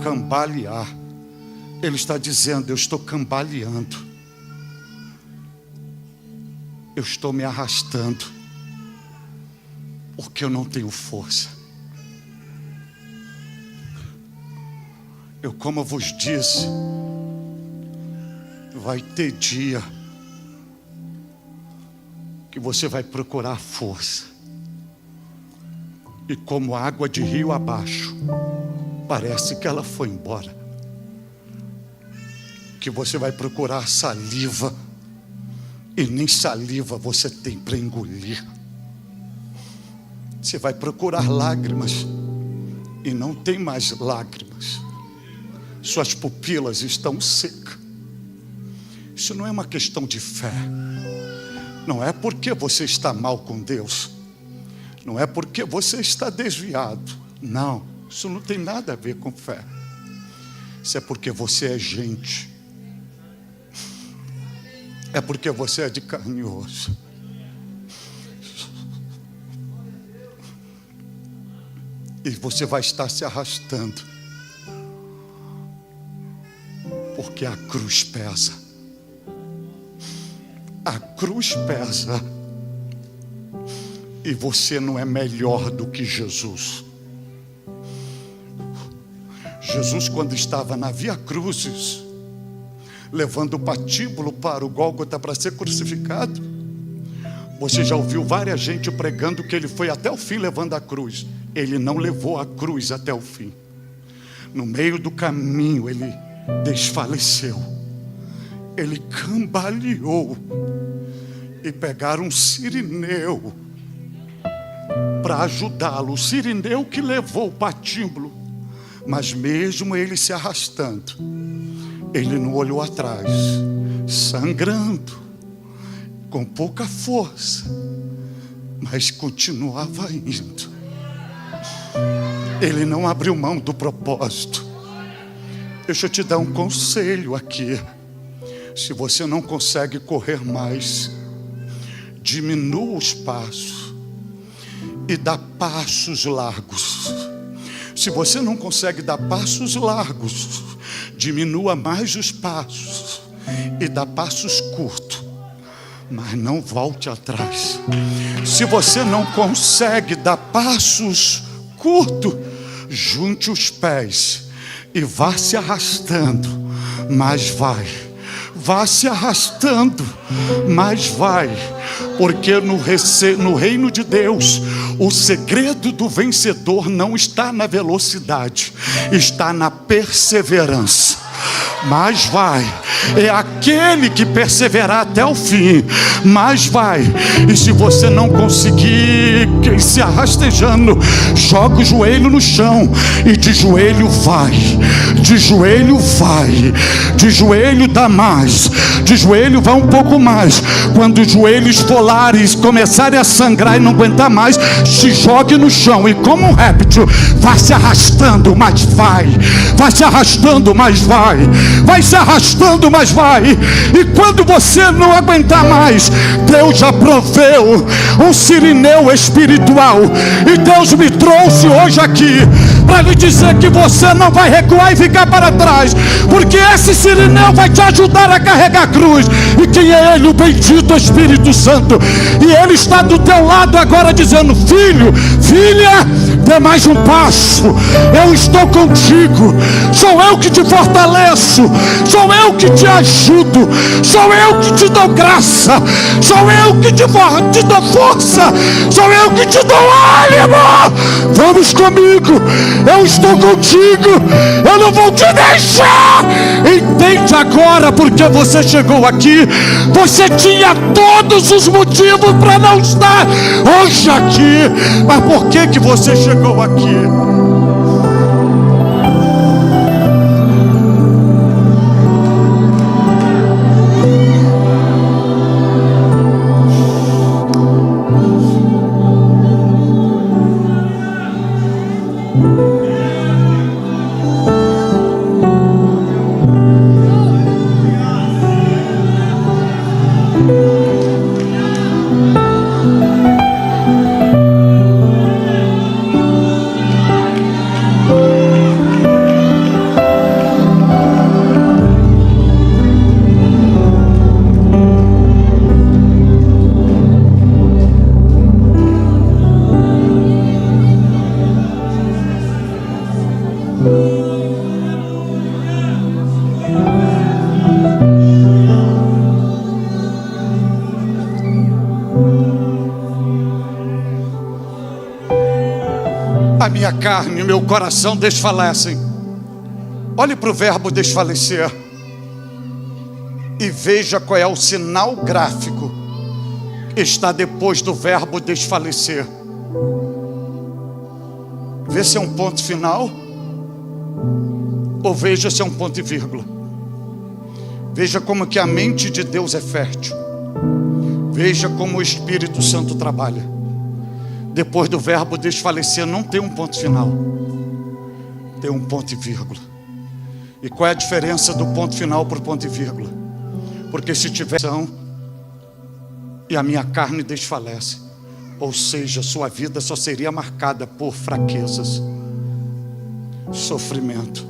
cambalear. Ele está dizendo: eu estou cambaleando, eu estou me arrastando, porque eu não tenho força. Eu, como eu vos disse, vai ter dia que você vai procurar força, e como água de rio abaixo, parece que ela foi embora. Que você vai procurar saliva, e nem saliva você tem para engolir. Você vai procurar lágrimas, e não tem mais lágrimas. Suas pupilas estão secas. Isso não é uma questão de fé. Não é porque você está mal com Deus. Não é porque você está desviado. Não, isso não tem nada a ver com fé. Isso é porque você é gente. É porque você é de carne e osso. E você vai estar se arrastando, porque a cruz pesa. A cruz pesa. E você não é melhor do que Jesus. Jesus, quando estava na Via Crucis, levando o patíbulo para o Gólgota para ser crucificado, você já ouviu várias gente pregando que ele foi até o fim levando a cruz. Ele não levou a cruz até o fim. No meio do caminho ele desfaleceu. Ele cambaleou. E pegaram um sirineu para ajudá-lo. O sirineu que levou o patíbulo. Mas mesmo ele se arrastando, ele não olhou atrás, sangrando, com pouca força, mas continuava indo. Ele não abriu mão do propósito. Deixa eu te dar um conselho aqui. Se você não consegue correr mais, diminua os passos e dá passos largos. Se você não consegue dar passos largos, diminua mais os passos e dá passos curtos, mas não volte atrás. Se você não consegue dar passos curtos, junte os pés e vá se arrastando, mas vai. Vá se arrastando, mas vai. Porque no reino de Deus, o segredo do vencedor não está na velocidade, está na perseverança. Mas vai. É aquele que perseverar até o fim. Mas vai. E se você não conseguir se arrastejando, joga o joelho no chão e de joelho vai. De joelho vai. De joelho dá mais. De joelho vai um pouco mais. Quando os joelhos folares começarem a sangrar e não aguentar mais, se jogue no chão e como um réptil, vai se arrastando, mas vai. Vai se arrastando, mas vai. Vai se arrastando, mas vai. E quando você não aguentar mais, Deus já proveu um sirineu espiritual. E Deus me trouxe hoje aqui para lhe dizer que você não vai recuar e ficar para trás, porque esse sirineu vai te ajudar a carregar a cruz. E quem é ele? O bendito Espírito Santo. E ele está do teu lado agora dizendo: filho, filha, dê mais um passo. Eu estou contigo. Sou eu que te fortaleço. Sou eu que te ajudo. Sou eu que te dou graça. Sou eu que te dou força. Sou eu que te dou ânimo. Vamos comigo. Eu estou contigo. Eu não vou te deixar. Entende agora porque você chegou aqui. Você tinha todos os motivos para não estar hoje aqui. Mas por que você chegou aqui? minha carne e meu coração desfalecem. Olhe para o verbo desfalecer e veja qual é o sinal gráfico que está depois do verbo desfalecer. Vê se é um ponto final ou veja se é um ponto e vírgula. Veja como que a mente de Deus é fértil. Veja como o Espírito Santo trabalha. Depois do verbo desfalecer não tem um ponto final, tem um ponto e vírgula. E qual é a diferença do ponto final para o ponto e vírgula? Porque se tiver e a minha carne desfalece, ou seja, sua vida só seria marcada por fraquezas, sofrimento.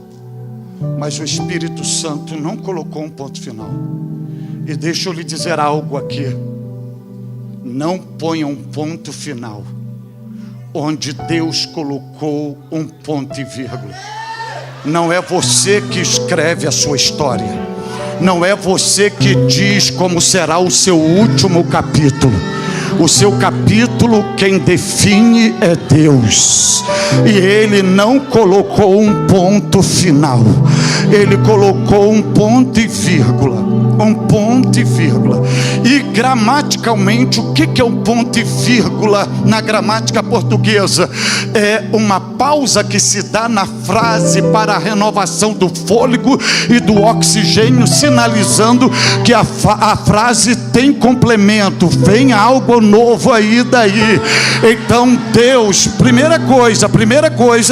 Mas o Espírito Santo não colocou um ponto final. E deixa eu lhe dizer algo aqui: não ponha um ponto final onde Deus colocou um ponto e vírgula. Não é você que escreve a sua história, não é você que diz como será o seu último capítulo. O seu capítulo, quem define é Deus. E Ele não colocou um ponto final, Ele colocou um ponto e vírgula. Um ponto e vírgula. E gramaticalmente, o que é um ponto e vírgula na gramática portuguesa? É uma pausa que se dá na frase para a renovação do fôlego e do oxigênio, sinalizando que a frase tem complemento, vem algo novo aí daí. Então Deus, primeira coisa,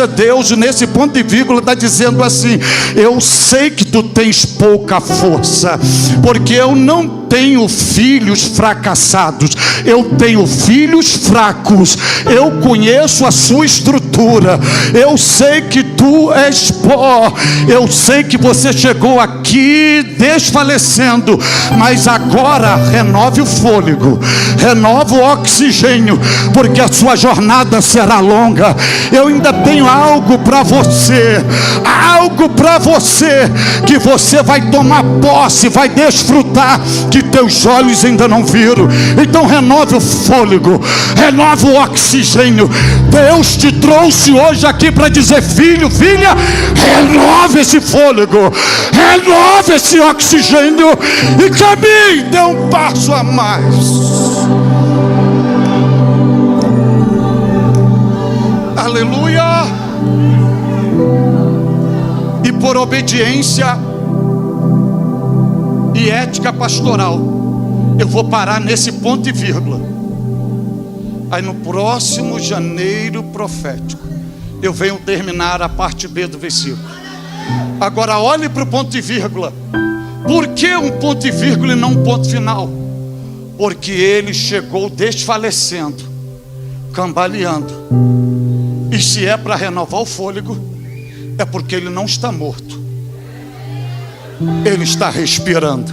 Deus nesse ponto e vírgula está dizendo assim: eu sei que tu tens pouca força, porque eu não tenho filhos fracassados, eu tenho filhos fracos. Eu conheço a sua estrutura, eu sei que tu és pó, eu sei que você chegou aqui desfalecendo, mas agora renove o fôlego, renova o oxigênio, porque a sua jornada será longa. Eu ainda tenho algo para você, que você vai tomar posse, vai desfrutar, que teus olhos ainda não viram. Então renove o fôlego, renova o oxigênio. Deus te trouxe hoje aqui para dizer: filho, filha, renova esse fôlego, renova esse oxigênio e caminhe, dê um passo a mais. Aleluia. E por obediência e ética pastoral, eu vou parar nesse ponto e vírgula. Aí no próximo janeiro profético eu venho terminar a parte B do versículo. Agora olhe para o ponto e vírgula. Por que um ponto e vírgula e não um ponto final? Porque ele chegou desfalecendo, cambaleando. E se é para renovar o fôlego, é porque ele não está morto, ele está respirando.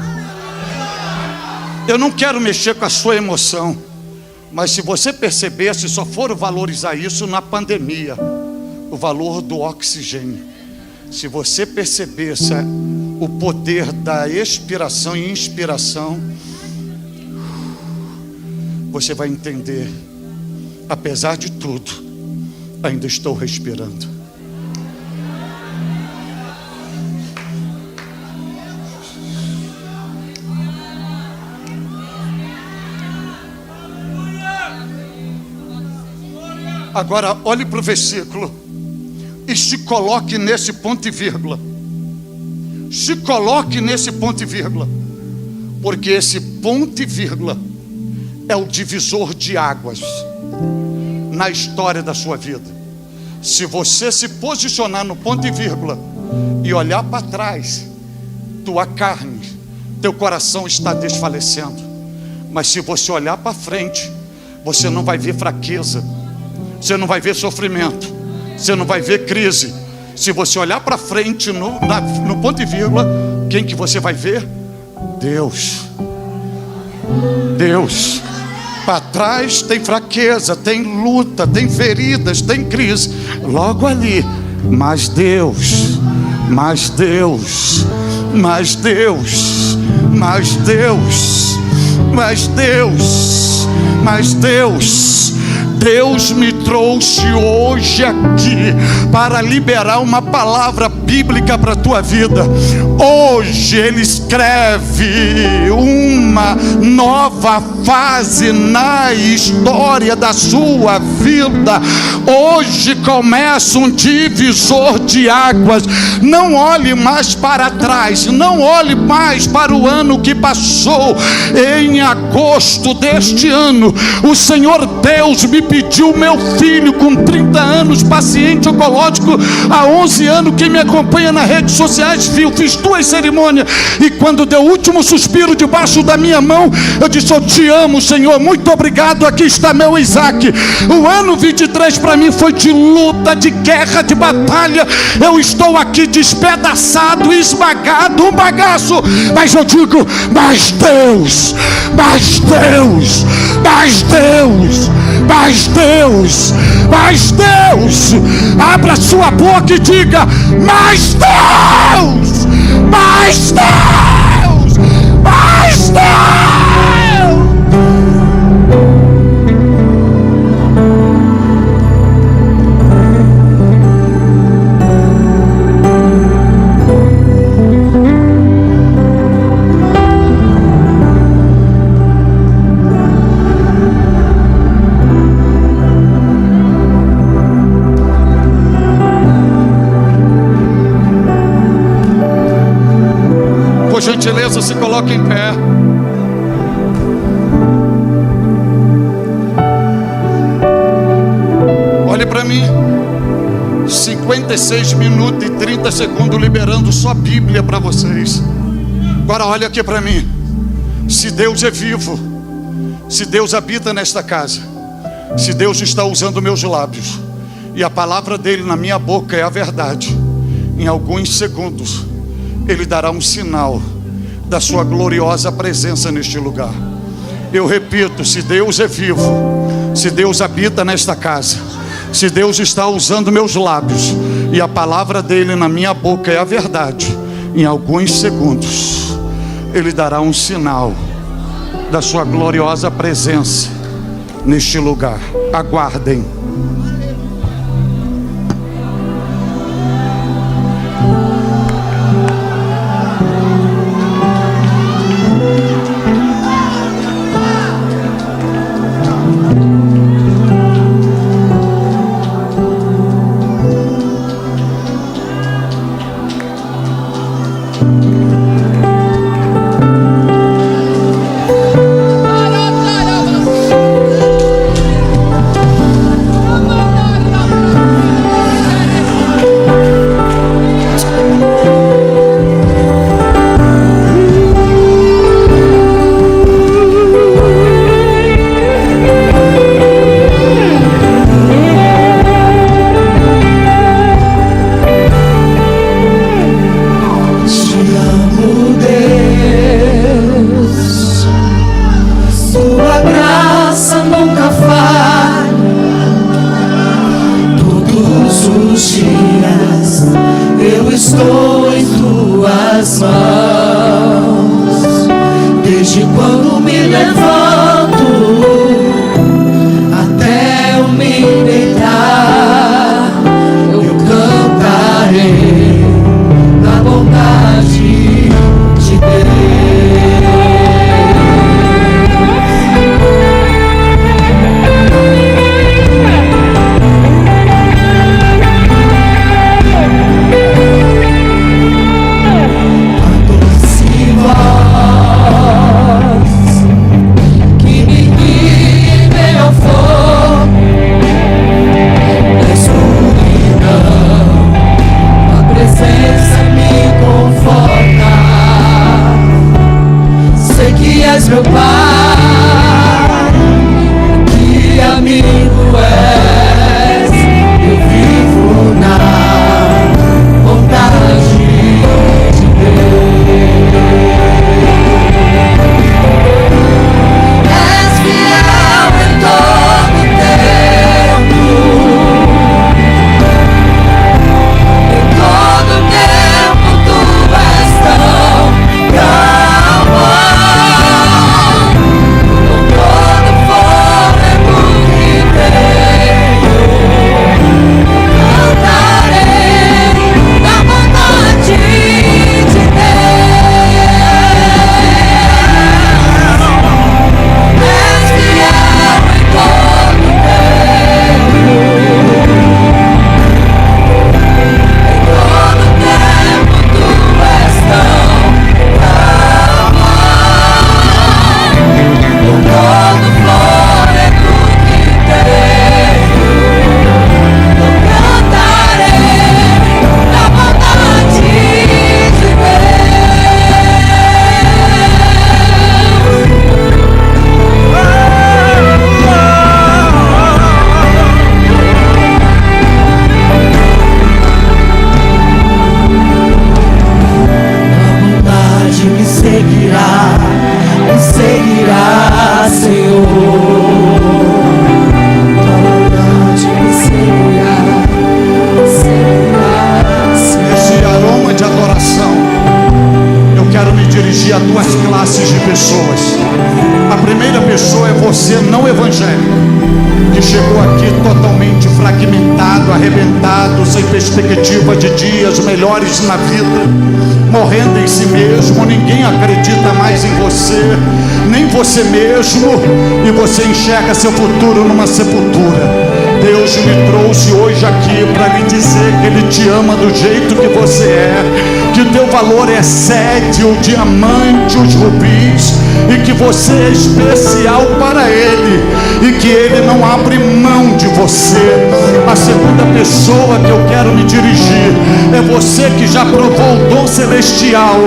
Eu não quero mexer com a sua emoção, mas se você perceber, se só for valorizar isso na pandemia, o valor do oxigênio, se você percebesse o poder da expiração e inspiração, você vai entender: apesar de tudo, ainda estou respirando. Agora olhe para o versículo e se coloque nesse ponto e vírgula. Se coloque nesse ponto e vírgula, porque esse ponto e vírgula é o divisor de águas na história da sua vida. Se você se posicionar no ponto e vírgula e olhar para trás, tua carne, teu coração está desfalecendo. Mas se você olhar para frente, você não vai ver fraqueza, você não vai ver sofrimento, você não vai ver crise. Se você olhar para frente no ponto e vírgula, quem que você vai ver? Deus. Deus. Para trás tem fraqueza, tem luta, tem feridas, tem crise. Logo ali, mas Deus, mas Deus, mas Deus, mas Deus, mas Deus, mas Deus. Deus me trouxe hoje aqui para liberar uma palavra bíblica para a tua vida. Hoje Ele escreve uma nova fase na história da sua vida. Hoje começa um divisor de águas. Não olhe mais para trás, não olhe mais para o ano que passou. Em agosto deste ano, o Senhor Deus me pediu meu filho com 30 anos, paciente oncológico há 11 anos, que me acompanha nas redes sociais, fiz 2 cerimônias, e quando deu o último suspiro debaixo da minha mão, eu disse: eu te amo, Senhor, muito obrigado, aqui está meu Isaac. O ano 23 para mim foi de luta, de guerra, de batalha. Eu estou aqui despedaçado, esmagado, um bagaço, mas eu digo: mas Deus, mas Deus, mas Deus, mas Deus, mas Deus. Abra sua boca e diga: mas Deus, mas Deus, mas Deus. Por gentileza, se coloque em pé. Olhe para mim. 56 minutos e 30 segundos liberando só Bíblia para vocês. Agora olha aqui para mim. Se Deus é vivo, se Deus habita nesta casa, se Deus está usando meus lábios e a palavra dele na minha boca é a verdade, em alguns segundos Ele dará um sinal da sua gloriosa presença neste lugar. Eu repito: se Deus é vivo, se Deus habita nesta casa, se Deus está usando meus lábios e a palavra dele na minha boca é a verdade, em alguns segundos Ele dará um sinal da sua gloriosa presença neste lugar. Aguardem. seguirá, Senhor. Esse aroma de adoração, eu quero me dirigir a duas classes de pessoas. A primeira pessoa é você não evangélico, que chegou aqui totalmente fragmentado, arrebentado, sem perspectiva de dias melhores na vida, morrendo em si mesmo. Ninguém acredita mais em você, nem você mesmo, e você enxerga seu futuro numa sepultura. Deus me trouxe hoje aqui para lhe dizer que Ele te ama do jeito que você é, que o teu valor excede o diamante, os rubis, e que você é especial para Ele, e que Ele não abre mão de você. A segunda pessoa que eu quero me dirigir é você que já provou o dom celestial,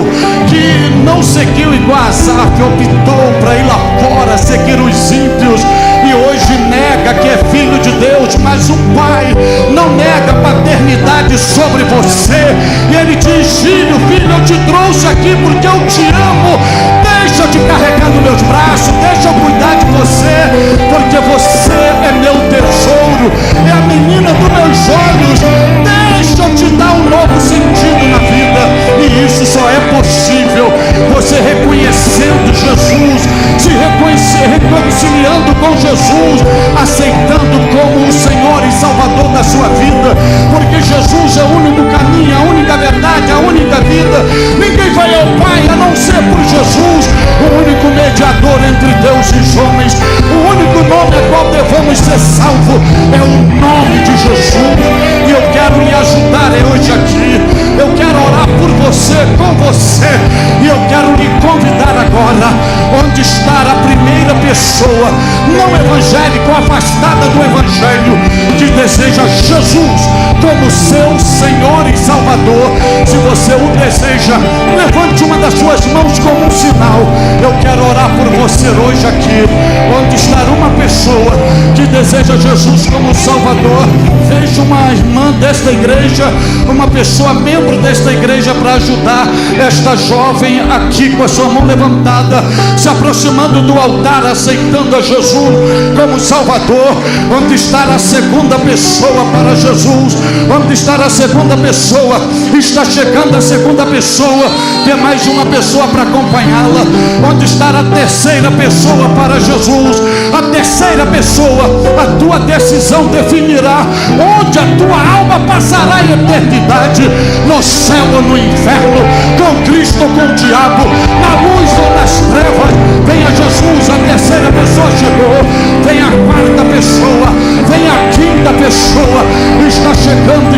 que não seguiu igual a Asaf, optou para ir lá fora seguir os ímpios, e hoje nega que é filho de Deus, mas o Pai não nega a paternidade sobre você, e Ele diz: filho, eu te trouxe aqui porque eu te amo. Deixa eu te carregar nos meus braços, deixa eu cuidar de você, porque você é meu tesouro, é a menina dos meus olhos. Deixa eu te dar um novo sentido na vida, e isso só é possível você reconhecendo Jesus, se reconciliando com Jesus, aceitando como o Senhor e Salvador da sua vida, porque Jesus é o único caminho, a única verdade, a única vida. Ninguém vai ao Pai a não ser por Jesus, o único mediador entre Deus e os homens, o único nome a qual devemos ser salvos é o nome de Jesus. E eu quero lhe ajudar hoje aqui, eu quero orar por você, com você, e eu quero lhe convidar agora, onde está a primeira pessoa não evangélica, afastada do evangelho, que deseja Jesus como seu Senhor e Salvador. Se você o deseja, levante uma das suas mãos como um sinal. Eu quero orar por você hoje aqui, onde está uma pessoa que deseja Jesus como Salvador. Veja uma irmã desta igreja, uma pessoa membro desta igreja, para ajudar esta jovem aqui com a sua mão levantada, se aproximando do altar, aceitando a Jesus como Salvador. Onde está a segunda pessoa para Jesus? Onde está a segunda pessoa? Está chegando a segunda pessoa, tem mais uma pessoa para acompanhá-la. Onde está a terceira pessoa para Jesus? A terceira pessoa, a tua decisão definirá onde a tua alma passará a eternidade, no céu ou no inferno, com Cristo ou com o diabo, na luz ou nas trevas. Venha Jesus, a terceira pessoa chegou. Vem a quarta pessoa, vem a quinta pessoa, está chegando,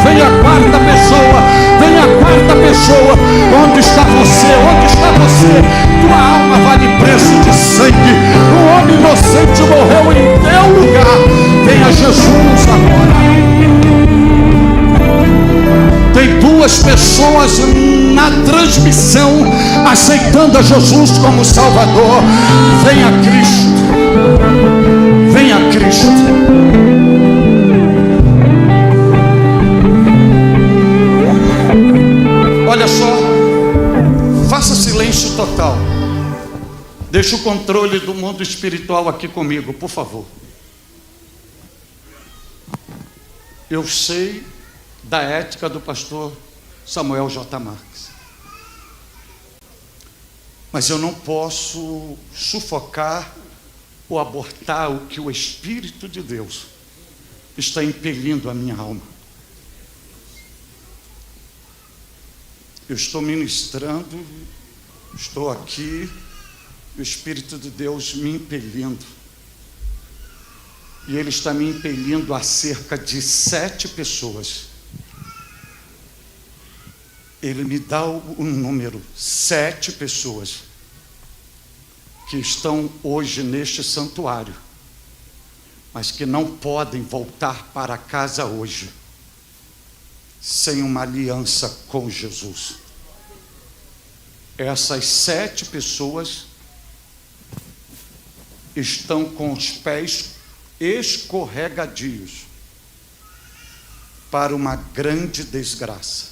vem a quarta pessoa, vem a quarta pessoa. Onde está você? Onde está você? Tua alma vale preço de sangue, um homem inocente morreu em teu lugar. Venha Jesus agora. Tem duas pessoas na transmissão aceitando a Jesus como Salvador. Venha Cristo, venha Cristo. Olha só, faça silêncio total. Deixa o controle do mundo espiritual aqui comigo, por favor. Eu sei da ética do pastor Samuel J. Marques, mas eu não posso sufocar ou abortar o que o Espírito de Deus está impelindo a minha alma. Eu estou ministrando, estou aqui, o Espírito de Deus me impelindo, e Ele está me impelindo a cerca de 7 pessoas. Ele me dá o número 7 pessoas que estão hoje neste santuário, mas que não podem voltar para casa hoje sem uma aliança com Jesus. Essas 7 pessoas estão com os pés escorregadios para uma grande desgraça.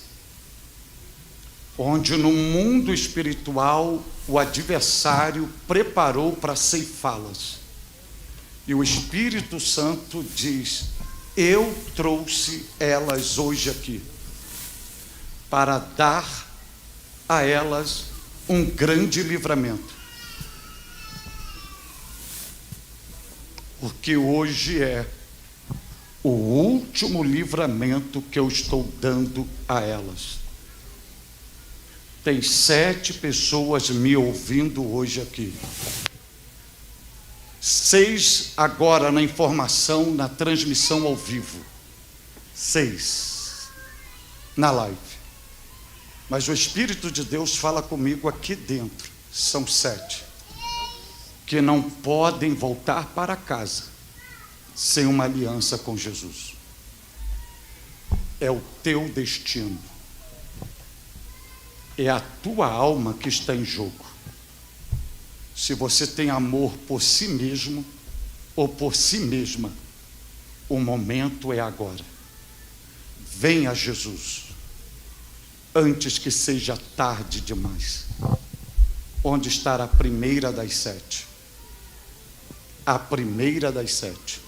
onde no mundo espiritual o adversário preparou para ceifá-las. E o Espírito Santo diz: eu trouxe elas hoje aqui para dar a elas um grande livramento. Porque hoje é o último livramento que eu estou dando a elas. Tem 7 pessoas me ouvindo hoje aqui. 6 agora na informação, na transmissão ao vivo. 6 na live. Mas o Espírito de Deus fala comigo aqui dentro. São 7 que não podem voltar para casa sem uma aliança com Jesus. É o teu destino. É a tua alma que está em jogo. Se você tem amor por si mesmo ou por si mesma, o momento é agora. Venha a Jesus, antes que seja tarde demais. Onde está a primeira das 7? A primeira das 7.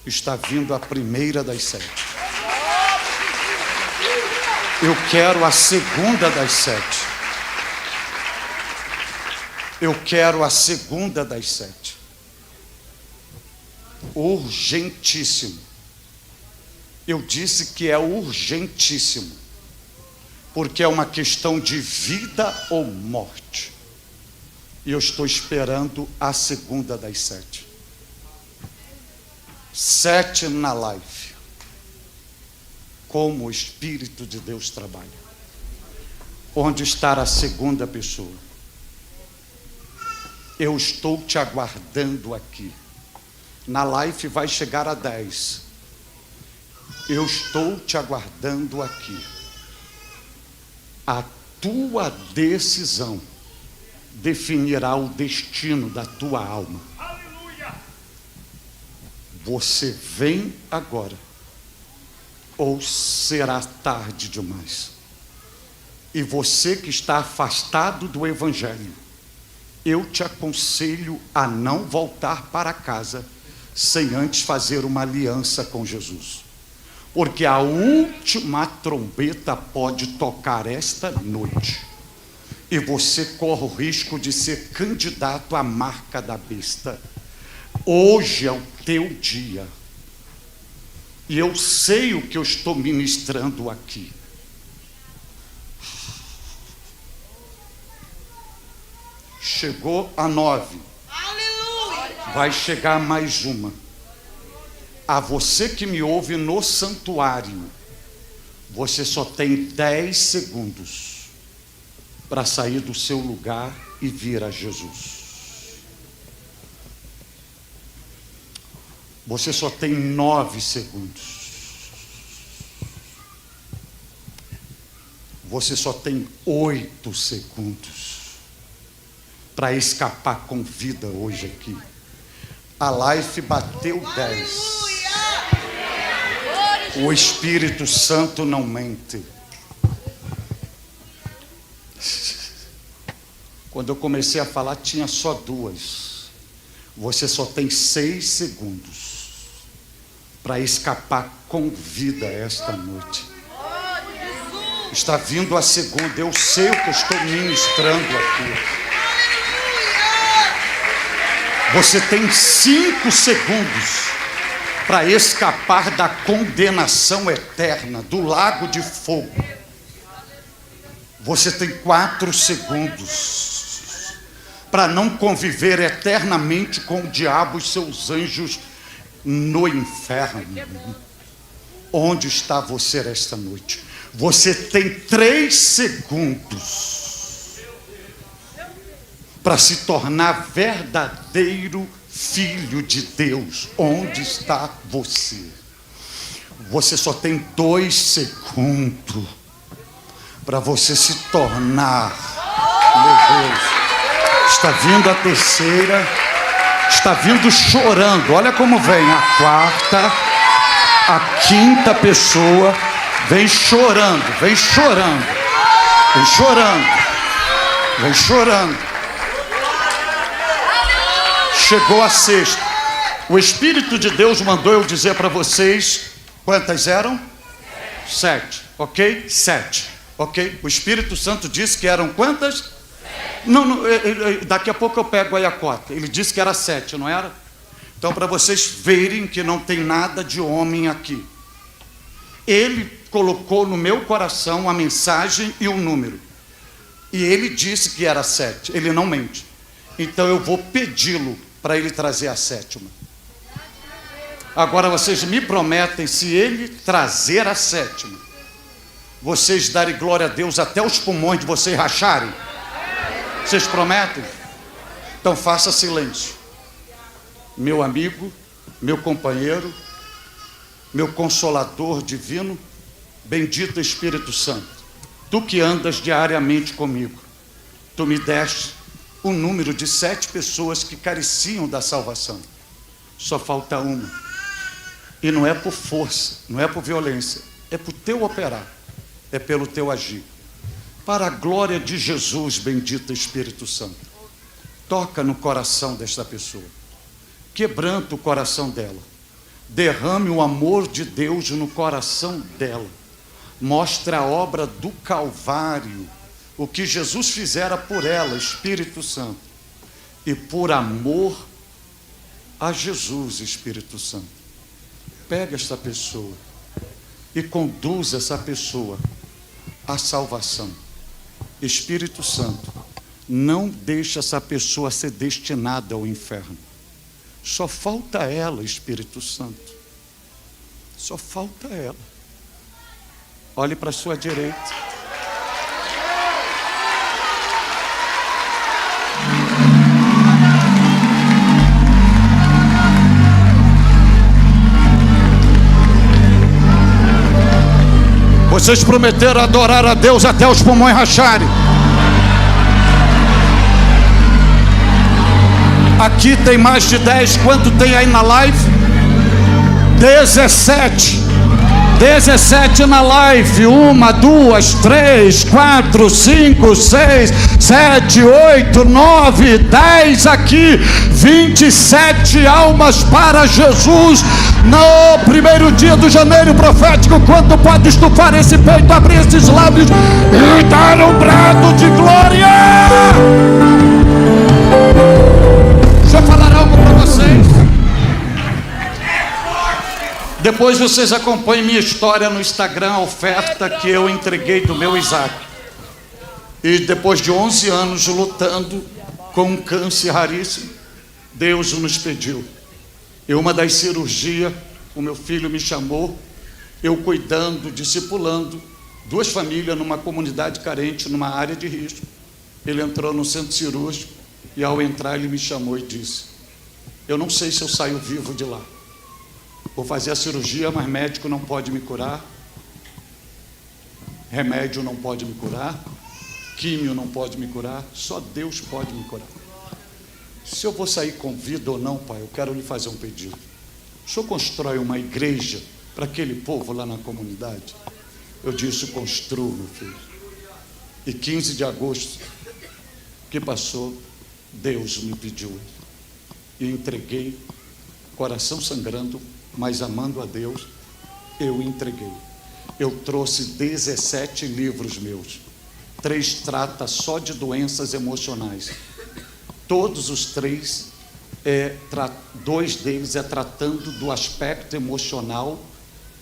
Está vindo a primeira das 7. Eu quero a segunda das 7. Eu quero a segunda das 7. Urgentíssimo. Eu disse que é urgentíssimo, porque é uma questão de vida ou morte. E eu estou esperando a segunda das 7. 7 na live. Como o Espírito de Deus trabalha. Onde está a segunda pessoa? Eu estou te aguardando aqui. Na live vai chegar a 10. Eu estou te aguardando aqui. A tua decisão definirá o destino da tua alma. Você vem agora, ou será tarde demais? E você que está afastado do Evangelho, eu te aconselho a não voltar para casa sem antes fazer uma aliança com Jesus. Porque a última trombeta pode tocar esta noite. E você corre o risco de ser candidato à marca da besta. Hoje é o teu dia. E eu sei o que eu estou ministrando aqui. Chegou a 9. Aleluia. Vai chegar mais uma. A você que me ouve no santuário, você só tem 10 segundos para sair do seu lugar e vir a Jesus. Você só tem 9 segundos. Você só tem 8 segundos para escapar com vida hoje aqui. A live bateu 10. O Espírito Santo não mente. Quando eu comecei a falar, tinha só 2. Você só tem 6 segundos para escapar com vida esta noite. Está vindo a segunda. Eu sei o que eu estou ministrando aqui. Você tem 5 segundos para escapar da condenação eterna, do lago de fogo. Você tem 4 segundos para não conviver eternamente com o diabo e seus anjos no inferno. Onde está você esta noite? Você tem 3 segundos para se tornar verdadeiro filho de Deus. Onde está você? Você só tem 2 segundos para você se tornar. Meu Deus, está vindo a terceira, está vindo chorando. Olha como vem a 4ª, a 5ª pessoa, vem chorando, vem chorando. Vem chorando. Vem chorando. Chegou a sexta. O Espírito de Deus mandou eu dizer para vocês, quantas eram? 7, ok? 7, ok? O Espírito Santo disse que eram quantas? Não, daqui a pouco eu pego aí a cota. Ele disse que era 7, não era? Então, para vocês verem que não tem nada de homem aqui. Ele colocou no meu coração a mensagem e o número. E ele disse que era 7. Ele não mente. Então eu vou pedi-lo para ele trazer a 7ª. Agora vocês me prometem, se ele trazer a 7ª, vocês darem glória a Deus até os pulmões de vocês racharem? Vocês prometem? Então faça silêncio. Meu amigo, meu companheiro, meu consolador divino, bendito Espírito Santo, tu que andas diariamente comigo, tu me deste o número de 7 pessoas que careciam da salvação. Só falta uma. E não é por força, não é por violência, é por teu operar, é pelo teu agir. Para a glória de Jesus, bendito Espírito Santo, toca no coração desta pessoa, quebranta o coração dela, derrame o amor de Deus no coração dela, mostra a obra do Calvário, o que Jesus fizera por ela, Espírito Santo, e por amor a Jesus, Espírito Santo, pega esta pessoa e conduz essa pessoa à salvação. Espírito Santo, não deixa essa pessoa ser destinada ao inferno. Só falta ela, Espírito Santo. Só falta ela. Olhe para a sua direita. Vocês prometeram adorar a Deus até os pulmões racharem. Aqui tem mais de 10. Quanto tem aí na live? 17. 17 na live. 1, 2, 3, 4, 5, 6, 7, 8, 9, 10 aqui. 27 almas para Jesus no primeiro dia do janeiro profético. Quando pode estufar esse peito, abrir esses lábios e dar um brado de glória? Deixa eu falar algo para vocês. Depois vocês acompanhem minha história no Instagram, a oferta que eu entreguei do meu Isaac. E depois de 11 anos lutando com um câncer raríssimo, Deus nos pediu. Em uma das cirurgias, o meu filho me chamou, eu cuidando, discipulando 2 famílias numa comunidade carente, numa área de risco. Ele entrou no centro cirúrgico e ao entrar ele me chamou e disse: eu não sei se eu saio vivo de lá. Vou fazer a cirurgia, mas médico não pode me curar, remédio não pode me curar, químio não pode me curar, só Deus pode me curar. Se eu vou sair com vida ou não, pai, eu quero lhe fazer um pedido. O senhor constrói uma igreja para aquele povo lá na comunidade? Eu disse: construo, meu filho. E 15 de agosto que passou, Deus me pediu e entreguei, coração sangrando, mas amando a Deus, eu entreguei. Eu trouxe 17 livros meus. 3 trata só de doenças emocionais. Todos os 3, 2 deles é tratando do aspecto emocional,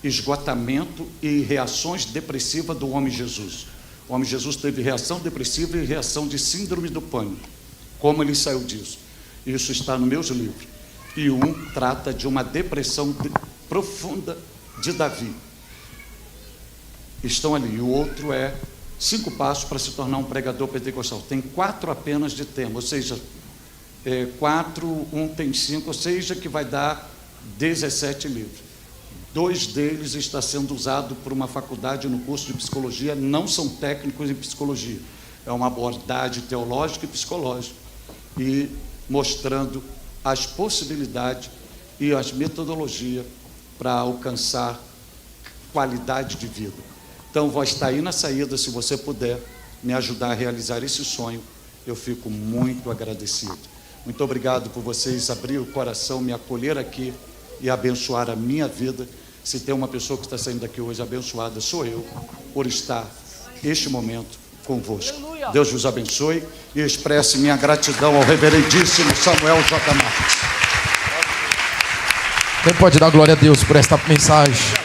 esgotamento e reações depressivas do homem Jesus. O homem Jesus teve reação depressiva e reação de síndrome do pânico. Como ele saiu disso? Isso está nos meus livros. E um trata de uma depressão profunda de Davi. Estão ali. E o outro é 5 passos para se tornar um pregador pentecostal. Tem 4 apenas de tema, ou seja, 4, um tem 5, ou seja, que vai dar 17 livros. 2 deles está sendo usado por uma faculdade no curso de psicologia, não são técnicos em psicologia. É uma abordagem teológica e psicológica, e mostrando as possibilidades e as metodologias para alcançar qualidade de vida. Então, vai estar aí na saída, se você puder, me ajudar a realizar esse sonho, eu fico muito agradecido. Muito obrigado por vocês abrir o coração, me acolher aqui e abençoar a minha vida. Se tem uma pessoa que está saindo daqui hoje abençoada, sou eu, por estar este momento convosco. Deus vos abençoe e expresse minha gratidão ao reverendíssimo Samuel J. Marques. Quem pode dar glória a Deus por esta mensagem?